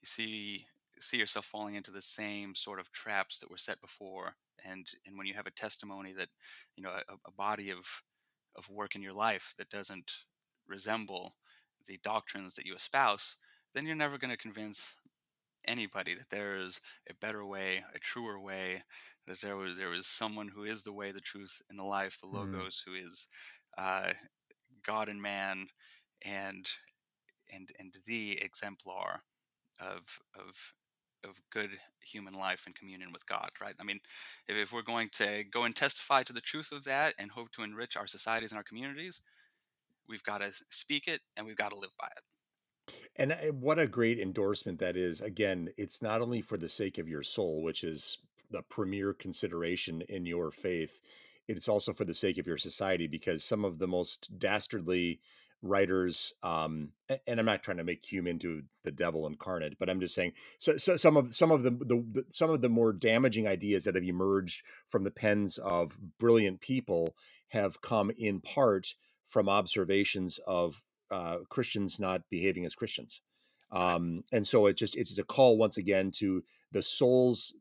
see see yourself falling into the same sort of traps that were set before. And when you have a testimony that, a body of work in your life that doesn't resemble the doctrines that you espouse, then you're never going to convince anybody that there is a better way, a truer way, that there was someone who is the way, the truth, and the life, the Hmm. logos, who is uh, God and man, and and the exemplar of of good human life and communion with God, right? I mean, if we're going to go and testify to the truth of that and hope to enrich our societies and our communities, we've got to speak it and we've got to live by it. And what a great endorsement that is. Again, it's not only for the sake of your soul, which is the premier consideration in your faith, it's also for the sake of your society, because some of the most dastardly writers, and I'm not trying to make Hume into the devil incarnate, but I'm just saying, so some of some of the more damaging ideas that have emerged from the pens of brilliant people have come in part from observations of Christians not behaving as Christians. Right. And so it's just a call once again to the soul's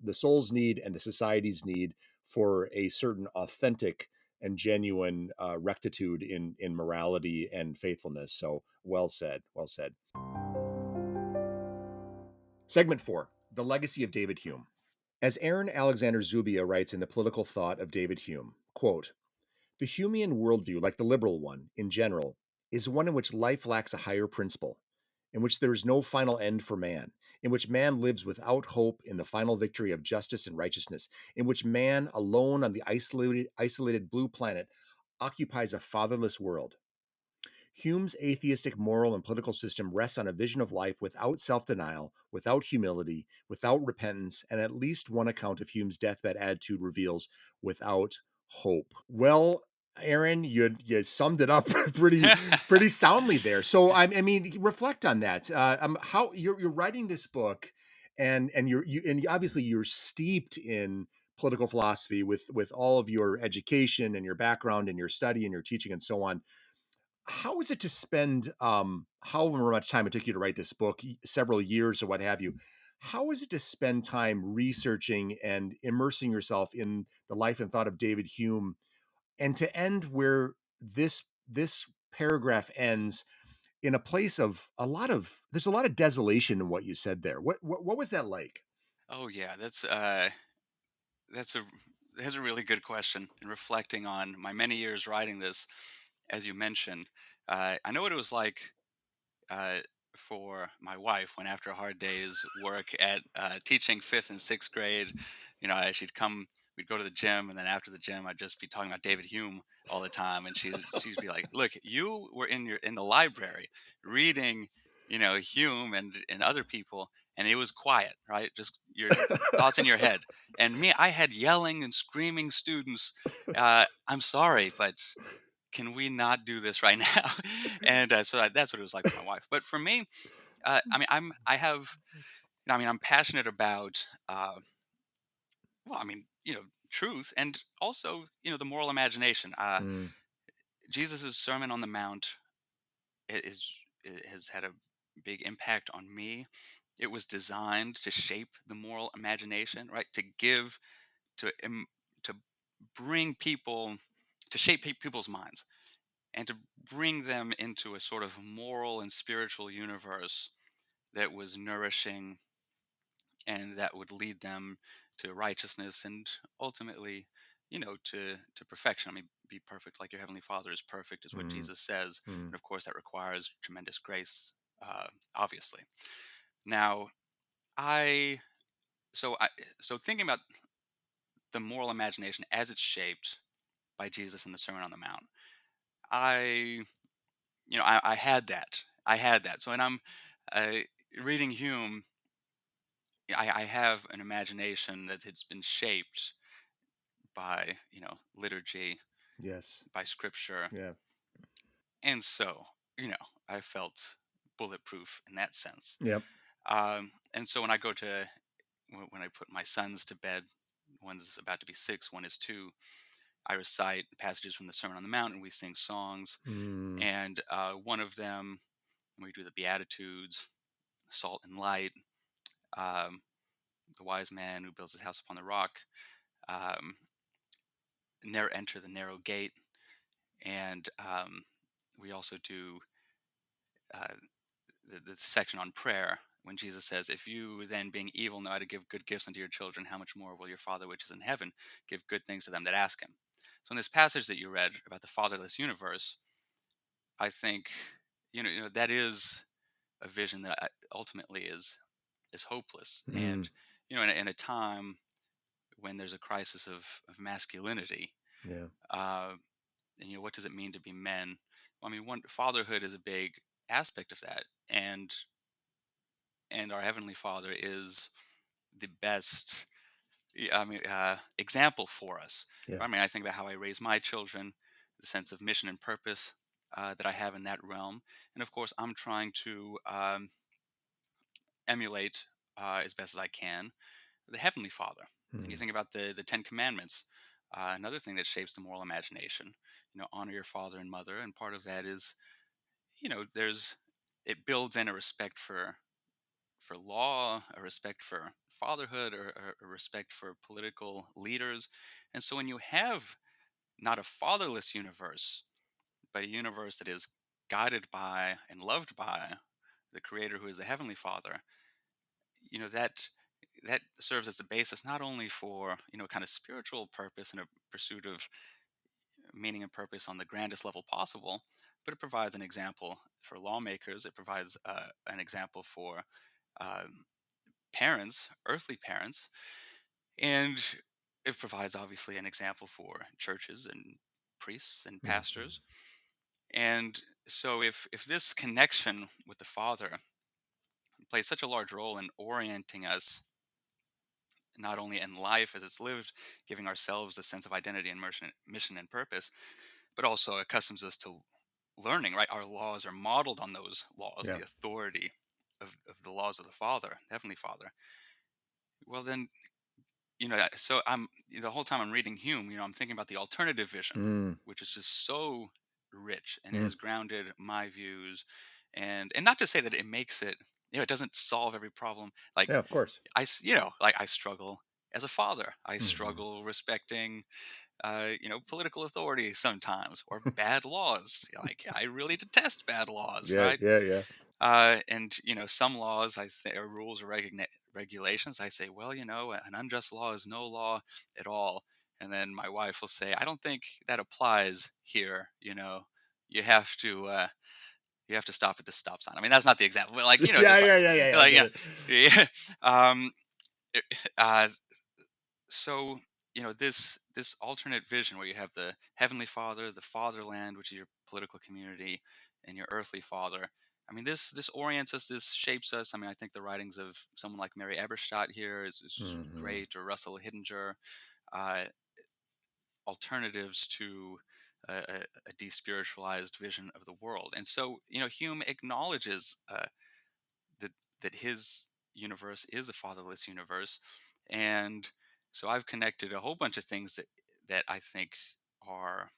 need and the society's need for a certain authentic and genuine rectitude in morality and faithfulness. So well said, well said. Segment 4: The Legacy of David Hume. As Aaron Alexander Zubia writes in The Political Thought of David Hume, quote, "The Humean worldview, like the liberal one in general, is one in which life lacks a higher principle, in which there is no final end for man, in which man lives without hope in the final victory of justice and righteousness, in which man, alone on the isolated blue planet, occupies a fatherless world. Hume's atheistic moral and political system rests on a vision of life without self denial, without humility, without repentance, and at least one account of Hume's deathbed attitude reveals without hope." Well, Aaron, you summed it up pretty soundly there. So I mean, reflect on that. How you're writing this book, and obviously you're steeped in political philosophy with all of your education and your background and your study and your teaching and so on. How is it to spend however much time it took you to write this book, several years or what have you? How is it to spend time researching and immersing yourself in the life and thought of David Hume, and to end where this paragraph ends in a place of there's a lot of desolation in what you said there. What was that like? Oh yeah, that's a that's a really good question. And reflecting on my many years writing this, as you mentioned, I know what it was like uh, for my wife when, after a hard day's work at teaching fifth and sixth grade, she'd come, we'd go to the gym, and then after the gym, I'd just be talking about David Hume all the time, and she'd be like, "Look, you were in the library reading, Hume and other people, and it was quiet, right? Just your thoughts in your head. And me, I had yelling and screaming students. I'm sorry, but can we not do this right now?" And that's what it was like for my wife. But for me, I mean, I'm passionate about, well, truth, and also, the moral imagination. Mm, Jesus' Sermon on the Mount has had a big impact on me. It was designed to shape the moral imagination, right? To im- to bring people, to shape people's minds, and to bring them into a sort of moral and spiritual universe that was nourishing, and that would lead them to righteousness, and ultimately, to perfection. I mean, be perfect like your heavenly Father is perfect, is what mm, Jesus says. mm. And of course, that requires tremendous grace, obviously. Now, I so I so thinking about the moral imagination as it's shaped by Jesus in the Sermon on the Mount, I I had that. I had that. So when I'm uh, reading Hume, I have an imagination that has been shaped by, liturgy, Yes. by scripture. Yeah. And so, you know, I felt bulletproof in that sense. Yep. And so when I go to, when I put my sons to bed, one's about to be 6, one is 2, I recite passages from the Sermon on the Mount, and we sing songs. Mm, And one of them, we do the Beatitudes, salt and light, um, the wise man who builds his house upon the rock, um, never enter the narrow gate. And we also do uh, the section on prayer, when Jesus says, "If you then, being evil, know how to give good gifts unto your children, how much more will your Father which is in heaven give good things to them that ask him?" So in this passage that you read about the fatherless universe, I think, that is a vision that ultimately is hopeless. mm, And in a time when there's a crisis of masculinity, yeah. uh, and what does it mean to be men? Well, I mean, one, fatherhood is a big aspect of that, and our heavenly Father is the best, example for us. Yeah. I mean, I think about how I raise my children, the sense of mission and purpose that I have in that realm, and of course, I'm trying to emulate, as best as I can, the heavenly Father. And you Mm, think about the Ten Commandments. Another thing that shapes the moral imagination, honor your father and mother, and part of that is, there's, it builds in a respect for law, a respect for fatherhood, or a respect for political leaders. And so when you have not a fatherless universe, but a universe that is guided by and loved by the creator who is the heavenly father, that serves as the basis not only for, kind of spiritual purpose and a pursuit of meaning and purpose on the grandest level possible, but it provides an example for lawmakers. It provides an example for um, parents, earthly parents, and it provides obviously an example for churches and priests and Mhm. pastors. And so if this connection with the Father plays such a large role in orienting us not only in life as it's lived, giving ourselves a sense of identity and mission and purpose, but also accustoms us to learning, right? Our laws are modeled on those laws, Yeah. the authority of the laws of the Father, Heavenly Father. Well, then, so the whole time I'm reading Hume, I'm thinking about the alternative vision, Mm. which is just so rich and it Mm. has grounded my views. And not to say that it makes it, it doesn't solve every problem. Like, Yeah, of course. like I struggle as a father. I Mhm. struggle respecting political authority sometimes, or bad laws. Like I really detest bad laws, Yeah, right? yeah, yeah. And some laws, or rules or regulations, I say, well, an unjust law is no law at all. And then my wife will say, I don't think that applies here. You have to. You have to stop at the stop sign. I mean, that's not the example, but like, Yeah, just yeah, like, yeah, yeah, yeah, I like, get it. yeah. Um, uh, so this alternate vision where you have the heavenly father, the fatherland, which is your political community, and your earthly father. I mean, this orients us, this shapes us. I mean, I think the writings of someone like Mary Eberstadt here is Mhm. great, or Russell Hittinger, uh, alternatives to a despiritualized vision of the world. And so Hume acknowledges that his universe is a fatherless universe. And so I've connected a whole bunch of things that I think are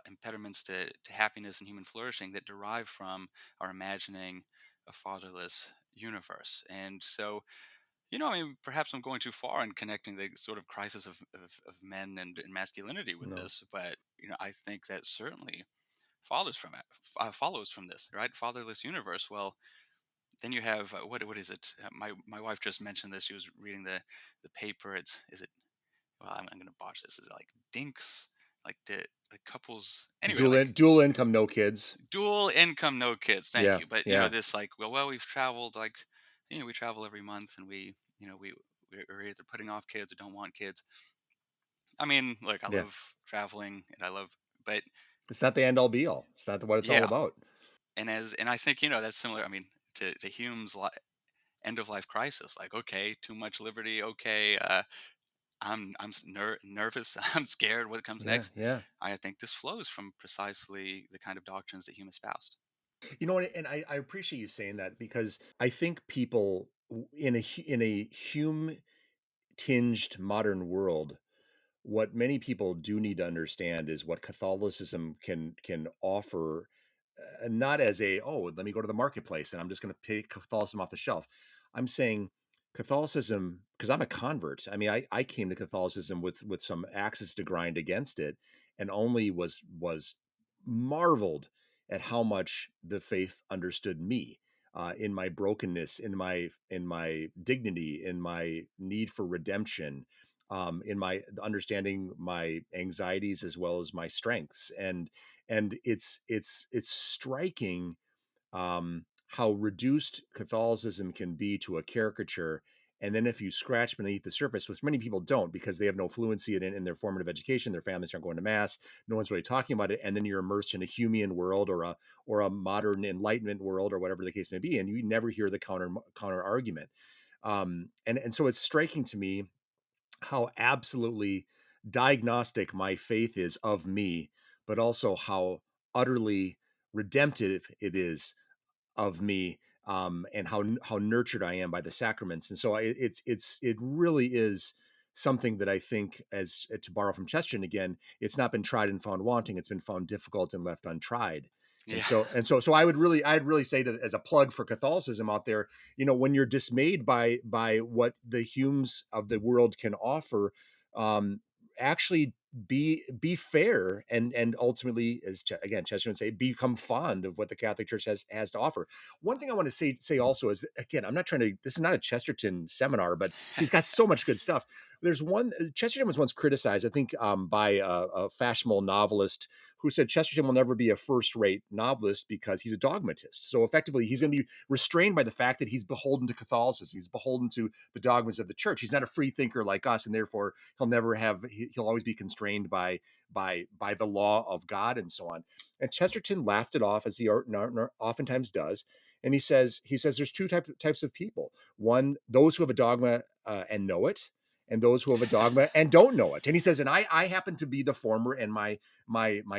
impediments to happiness and human flourishing that derive from our imagining a fatherless universe. And so, I mean, perhaps I'm going too far in connecting the sort of crisis of men and masculinity with No. this, but I think that certainly follows from this, right? Fatherless universe. Well, then you have what is it? My wife just mentioned this. She was reading the paper. It's is it? Well, I'm going to botch this. Is it like dinks? Like couples? Anyway, like Dual income, no kids. dual income, no kids. Thank Yeah, you. But yeah, this like we've traveled like we travel every month and we you know we're either putting off kids or don't want kids. I mean, look, I yeah. love traveling and I love, but It's not the end all be all. It's not what it's all yeah. about. And I think that's similar. I mean, to Hume's end of life crisis. Like, okay, too much liberty. Okay, nervous. I'm scared. What comes Yeah, next? yeah. I think this flows from precisely the kind of doctrines that Hume espoused. You know what? And I appreciate you saying that because I think people in a Hume tinged modern world, what many people do need to understand is what Catholicism can offer, not as a, oh, let me go to the marketplace and I'm just going to pick Catholicism off the shelf. I'm saying Catholicism because I'm a convert. I mean, I came to Catholicism with some axes to grind against it, and only was marveled at how much the faith understood me, in my brokenness, in my dignity, in my need for redemption, in my understanding my anxieties as well as my strengths. And it's striking, how reduced Catholicism can be to a caricature. And then if you scratch beneath the surface, which many people don't because they have no fluency in their formative education, their families aren't going to mass, no one's really talking about it, and then you're immersed in a Humean world or a modern Enlightenment world or whatever the case may be, and you never hear the counter argument. And so it's striking to me how absolutely diagnostic my faith is of me, but also how utterly redemptive it is of me, and how nurtured I am by the sacraments. And so it really is something that I think, as to borrow from Chesterton again, it's not been tried and found wanting; it's been found difficult and left untried. And Yeah, so I'd really say to, as a plug for Catholicism out there, when you're dismayed by what the Humes of the world can offer, um, actually be fair and ultimately, as again Chesterton would say, become fond of what the Catholic Church has to offer. One thing I want to say also is, again, I'm not trying to. This is not a Chesterton seminar, but he's got so much good stuff. There's one Chesterton was once criticized, I think, by a fashionable novelist who said Chesterton will never be a first-rate novelist because he's a dogmatist. So effectively, he's going to be restrained by the fact that he's beholden to Catholicism. He's beholden to the dogmas of the church. He's not a free thinker like us, and therefore he'll always be constrained by the law of God and so on. And Chesterton laughed it off, as he oftentimes does. And he says there's two types of people. One, those who have a dogma and know it, and those who have a dogma and don't know it. And he says, and I happen to be the former, and my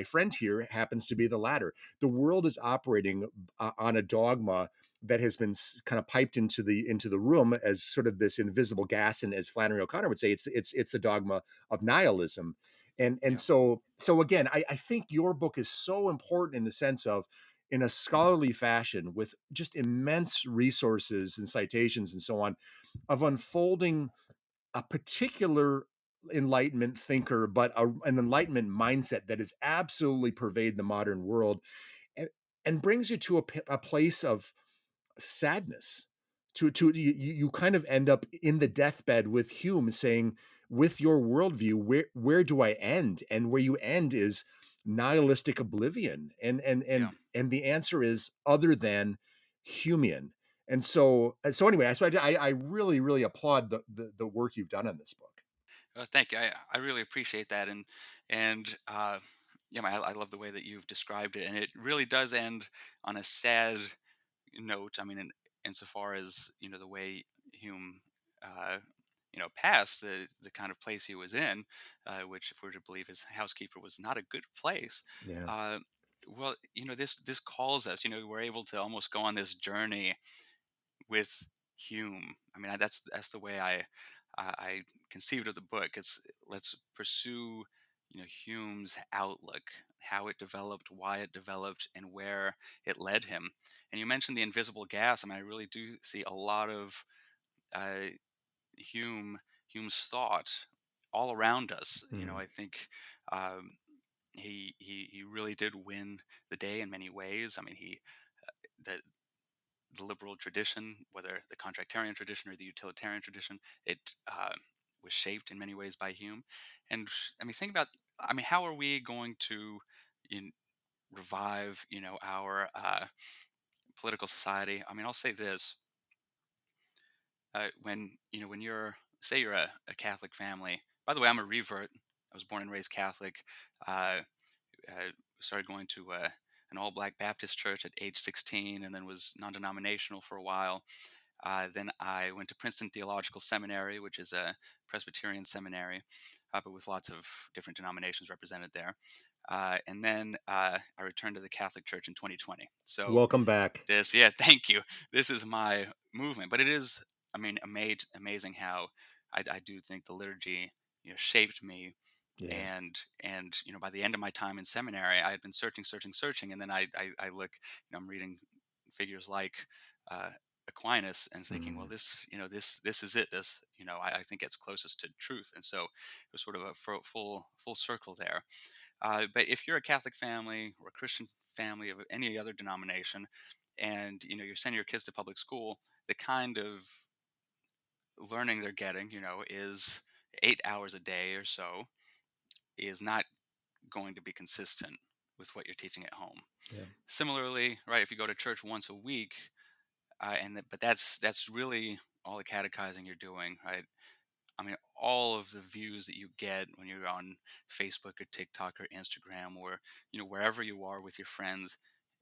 friend here happens to be the latter. The world is operating on a dogma that has been kind of piped into the room as sort of this invisible gas, and as Flannery O'Connor would say, it's the dogma of nihilism. And Yeah. so again, I think your book is so important in the sense of, in a scholarly fashion, with just immense resources and citations and so on, of unfolding a particular enlightenment thinker, but an enlightenment mindset that is absolutely pervade the modern world, and brings you to a place of sadness. You kind of end up in the deathbed with Hume saying, with your worldview, where do I end? And where you end is nihilistic oblivion. Yeah. And the answer is other than Humean. And so anyway, I really, really applaud the work you've done on this book. Thank you. I really appreciate that, and yeah, I love the way that you've described it, and it really does end on a sad note. I mean, insofar as the way Hume, uh, passed, the kind of place he was in, which, if we're to believe his housekeeper, was not a good place. Yeah. Uh, well, this calls us. We're able to almost go on this journey with Hume. I mean, that's the way I conceived of the book. It's, let's pursue Hume's outlook, how it developed, why it developed, and where it led him. And you mentioned the invisible gas. I mean, I really do see a lot of uh, Hume Hume's thought all around us. Mhm. I think he really did win the day in many ways. I mean, the the liberal tradition, whether the contractarian tradition or the utilitarian tradition, it was shaped in many ways by Hume. And I mean, think about, I mean, how are we going to in, revive, our political society? I mean, I'll say this: when you're, say, you're a Catholic family. By the way, I'm a revert. I was born and raised Catholic. Uh, I started going to an all-black Baptist church at age 16, and then was non-denominational for a while. Then I went to Princeton Theological Seminary, which is a Presbyterian seminary, but with lots of different denominations represented there. And then I returned to the Catholic Church in 2020. So Welcome back. yeah, thank you. This is my movement, but it is, I mean, amazing how I do think the liturgy, shaped me. Yeah. And by the end of my time in seminary, I had been searching, and then I look, I'm reading figures like uh, Aquinas, and thinking, well, Mm. this is it. This, I think it's closest to truth. And so it was sort of a full circle there. But if you're a Catholic family or a Christian family of any other denomination, and you're sending your kids to public school, the kind of learning they're getting, is 8 hours a day or so, is not going to be consistent with what you're teaching at home. Yeah. Similarly, right, if you go to church once a week, but that's really all the catechizing you're doing, right? I mean, all of the views that you get when you're on Facebook or TikTok or Instagram, or wherever you are with your friends,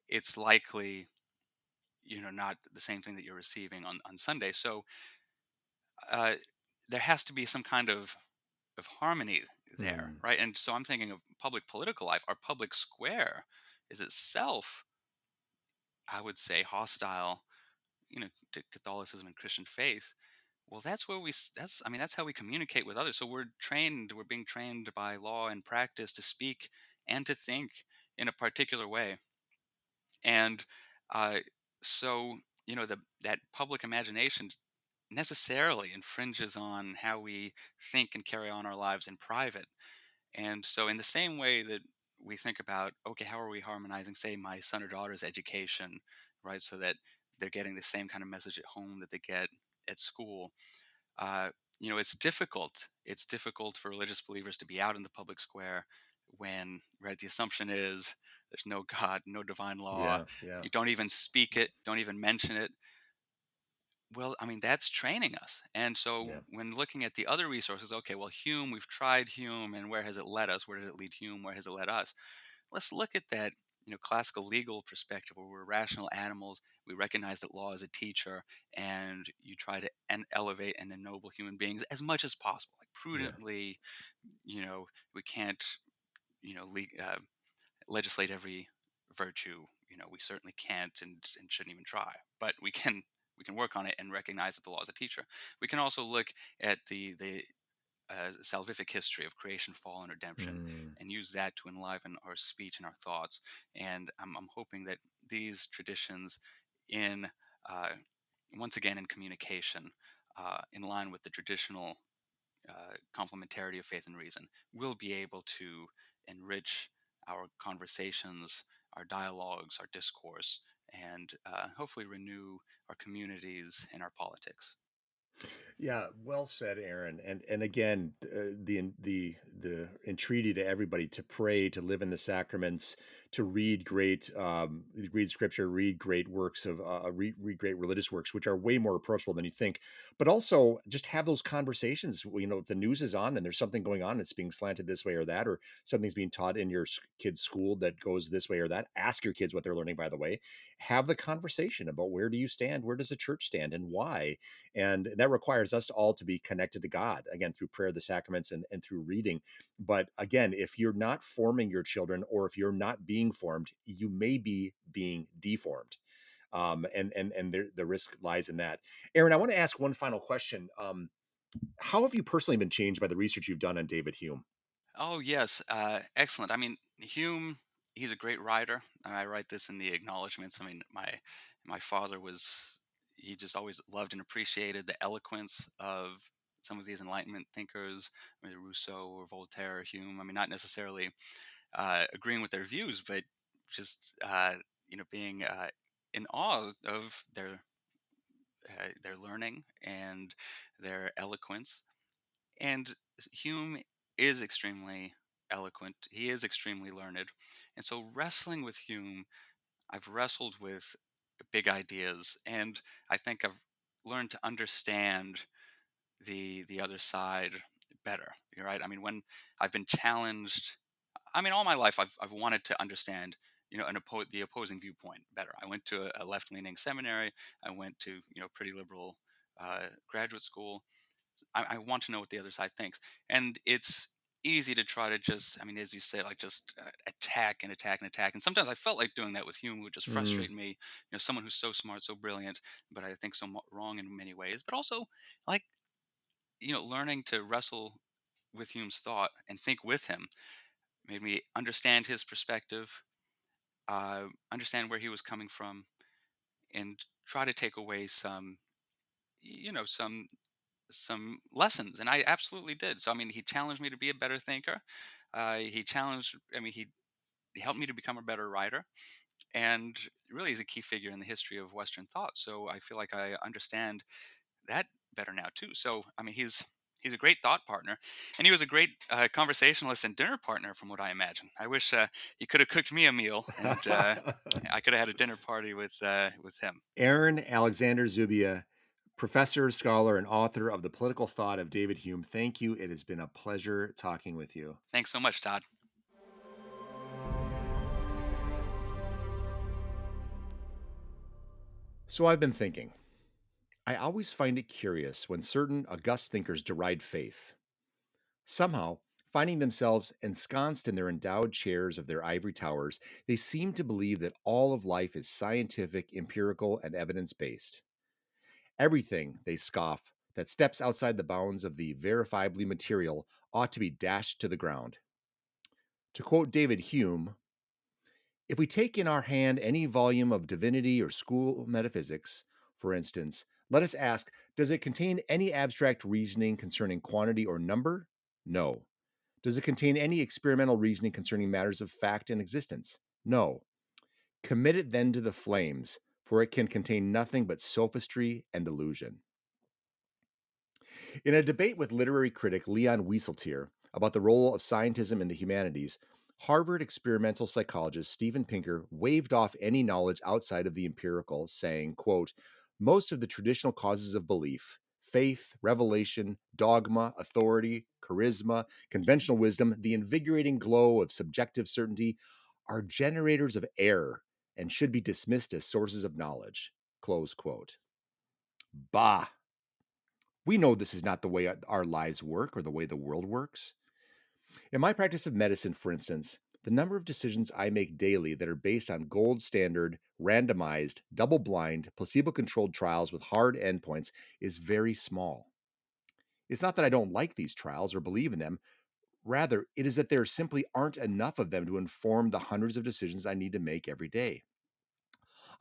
it's likely not the same thing that you're receiving on Sunday. So uh, there has to be some kind of harmony there, Mm. right? And so I'm thinking of public political life. Our public square is itself, I would say, hostile, to Catholicism and Christian faith. Well, that's where that's, I mean, that's how we communicate with others. So we're being trained by law and practice to speak and to think in a particular way. And uh, so, that public imagination necessarily infringes on how we think and carry on our lives in private. And so, in the same way that we think about, okay, how are we harmonizing, say, my son or daughter's education, right, so that they're getting the same kind of message at home that they get at school. uh, it's difficult. It's difficult for religious believers to be out in the public square when, right, the assumption is there's no God, no divine law. Yeah, yeah, You don't even speak it, don't even mention it. Well, I mean, that's training us. And so yeah, when looking at the other resources, okay, well, Hume, we've tried Hume, and where has it led us? Where did it lead Hume? Where has it led us? Let's look at that, classical legal perspective where we're rational animals. We recognize that law is a teacher, and you try to elevate and ennoble human beings as much as possible, like yeah, prudently. We can't, you know, le- uh, legislate every virtue. We certainly can't and shouldn't even try, but we can work on it and recognize that the law is a teacher. We can also look at the salvific history of creation, fall, and redemption, mm, and use that to enliven our speech and our thoughts. And I'm hoping that these traditions, in uh, once again in communication, in line with the traditional complementarity of faith and reason, will be able to enrich our conversations, our dialogues, our discourse, and hopefully renew our communities and our politics. yeah. Well said, Aaron. And again, the entreaty to everybody to pray, to live in the sacraments, to read read scripture, read great works read great religious works, which are way more approachable than you think. But also just have those conversations. If the news is on and there's something going on, it's being slanted this way or that, or something's being taught in your kid's school that goes this way or that. Ask your kids what they're learning. By the way, have the conversation about where do you stand, where does the church stand, and why. And that requires us all to be connected to God, again, through prayer, the sacraments, and through reading. But again, if you're not forming your children, or if you're not being formed, you may be being deformed. And the risk lies in that. Aaron, I want to ask one final question. How have you personally been changed by the research you've done on David Hume? Oh, yes. Excellent. I mean, Hume, he's a great writer. And I write this in the acknowledgments. I mean, my father he just always loved and appreciated the eloquence of some of these Enlightenment thinkers, I mean, Rousseau or Voltaire or Hume. I mean, not necessarily agreeing with their views, but just, being in awe of their learning and their eloquence. And Hume is extremely eloquent. He is extremely learned. And so, wrestling with Hume, I've wrestled with big ideas, and I think I've learned to understand the other side better. You're right. I mean, when I've been challenged, I mean, all my life I've wanted to understand, the opposing viewpoint better. I went to a left leaning seminary. I went to pretty liberal graduate school. I want to know what the other side thinks. And it's easy to try to just, I mean, as you say, like just attack and attack and attack. And sometimes I felt like doing that with Hume, would just Mm, frustrate me. Someone who's so smart, so brilliant, but I think so wrong in many ways. But also, like, learning to wrestle with Hume's thought and think with him made me understand his perspective, understand where he was coming from, and try to take away some lessons, and I absolutely did. So I mean, he challenged me to be a better thinker. He challenged, I mean, he helped me to become a better writer, and really is a key figure in the history of Western thought. So I feel like I understand that better now too. So I mean, he's a great thought partner, and he was a great conversationalist and dinner partner, from what I imagine. I wish he could have cooked me a meal, and I could have had a dinner party with him. Aaron Alexander Zubia, professor, scholar, and author of The Political Thought of David Hume. Thank you. It has been a pleasure talking with you. Thanks so much, Todd. So I've been thinking. I always find it curious when certain august thinkers deride faith. Somehow, finding themselves ensconced in their endowed chairs of their ivory towers, they seem to believe that all of life is scientific, empirical, and evidence based. Everything, they scoff, that steps outside the bounds of the verifiably material ought to be dashed to the ground. To quote David Hume, if we take in our hand any volume of divinity or school metaphysics, for instance, Let us ask, does it contain any abstract reasoning concerning quantity or number? No. Does it contain any experimental reasoning concerning matters of fact and existence? No. Commit it then to the flames, for it can contain nothing but sophistry and illusion. In a debate with literary critic Leon Wieseltier about the role of scientism in the humanities, Harvard experimental psychologist Steven Pinker waved off any knowledge outside of the empirical, saying, quote, most of the traditional causes of belief, faith, revelation, dogma, authority, charisma, conventional wisdom, the invigorating glow of subjective certainty, are generators of error and should be dismissed as sources of knowledge. Close quote. Bah! We know this is not the way our lives work or the way the world works. In my practice of medicine, for instance, the number of decisions I make daily that are based on gold standard, randomized, double blind, placebo controlled trials with hard endpoints is very small. It's not that I don't like these trials or believe in them. Rather, it is that there simply aren't enough of them to inform the hundreds of decisions I need to make every day.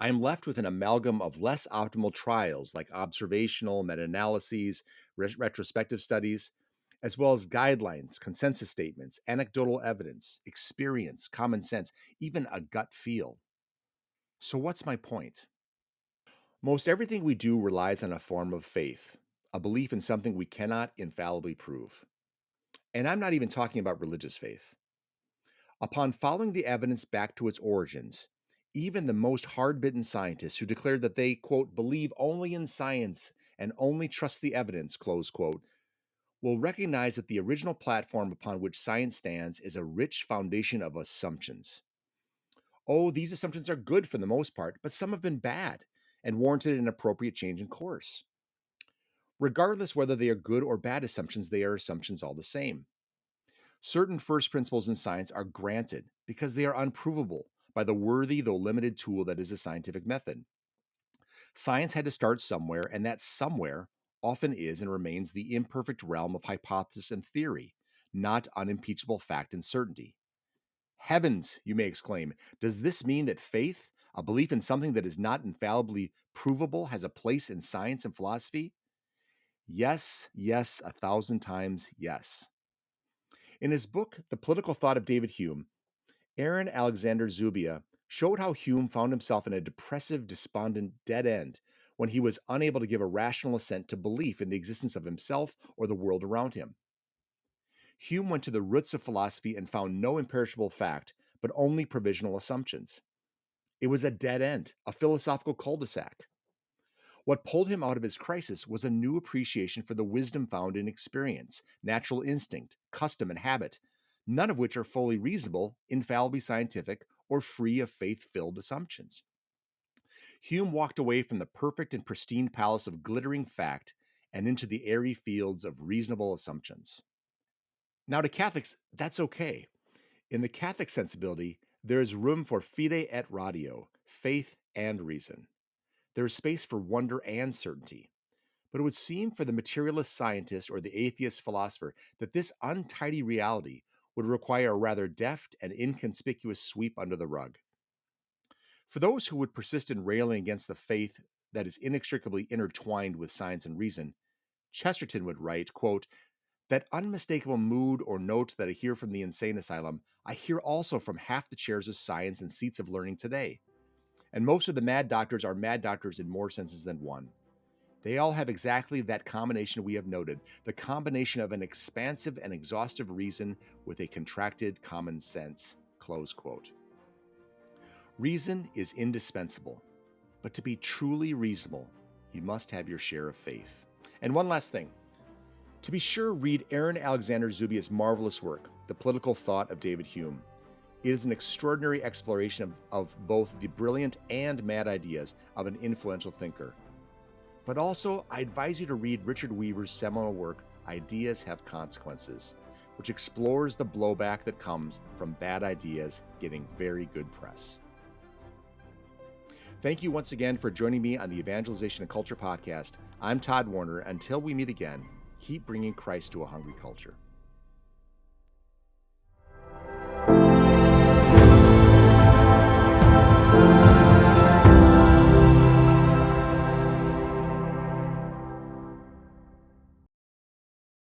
I am left with an amalgam of less optimal trials like observational, meta analyses, retrospective studies, as well as guidelines, consensus statements, anecdotal evidence, experience, common sense, even a gut feel. So, what's my point? Most everything we do relies on a form of faith, a belief in something we cannot infallibly prove. And I'm not even talking about religious faith. Upon following the evidence back to its origins, even the most hard-bitten scientists who declared that they, quote, believe only in science and only trust the evidence, close quote, will recognize that the original platform upon which science stands is a rich foundation of assumptions. Oh, these assumptions are good for the most part, but some have been bad and warranted an appropriate change in course. Regardless whether they are good or bad assumptions, they are assumptions all the same. Certain first principles in science are granted because they are unprovable by the worthy though limited tool that is a scientific method. Science had to start somewhere, and that somewhere often is and remains the imperfect realm of hypothesis and theory, not unimpeachable fact and certainty. Heavens, you may exclaim, does this mean that faith, a belief in something that is not infallibly provable, has a place in science and philosophy? Yes, yes, 1,000 times yes. In his book, The Political Thought of David Hume, Aaron Alexander Zubia showed how Hume found himself in a depressive, despondent dead end when he was unable to give a rational assent to belief in the existence of himself or the world around him. Hume went to the roots of philosophy and found no imperishable fact, but only provisional assumptions. It was a dead end, a philosophical cul-de-sac. What pulled him out of his crisis was a new appreciation for the wisdom found in experience, natural instinct, custom, and habit, none of which are fully reasonable, infallibly scientific, or free of faith-filled assumptions. Hume walked away from the perfect and pristine palace of glittering fact and into the airy fields of reasonable assumptions. Now, to Catholics, that's okay. In the Catholic sensibility, there is room for fide et ratio, faith and reason. There is space for wonder and certainty. But it would seem for the materialist scientist or the atheist philosopher that this untidy reality would require a rather deft and inconspicuous sweep under the rug. For those who would persist in railing against the faith that is inextricably intertwined with science and reason, Chesterton would write, quote, that unmistakable mood or note that I hear from the insane asylum, I hear also from half the chairs of science and seats of learning today. And most of the mad doctors are mad doctors in more senses than one. They all have exactly that combination we have noted, the combination of an expansive and exhaustive reason with a contracted common sense, close quote. Reason is indispensable, but to be truly reasonable, you must have your share of faith. And one last thing. To be sure, read Aaron Alexander Zubia's marvelous work, The Political Thought of David Hume. It is an extraordinary exploration of both the brilliant and mad ideas of an influential thinker. But also, I advise you to read Richard Weaver's seminal work, Ideas Have Consequences, which explores the blowback that comes from bad ideas getting very good press. Thank you once again for joining me on the Evangelization Culture Podcast. I'm Todd Warner. Until we meet again, keep bringing Christ to a hungry culture.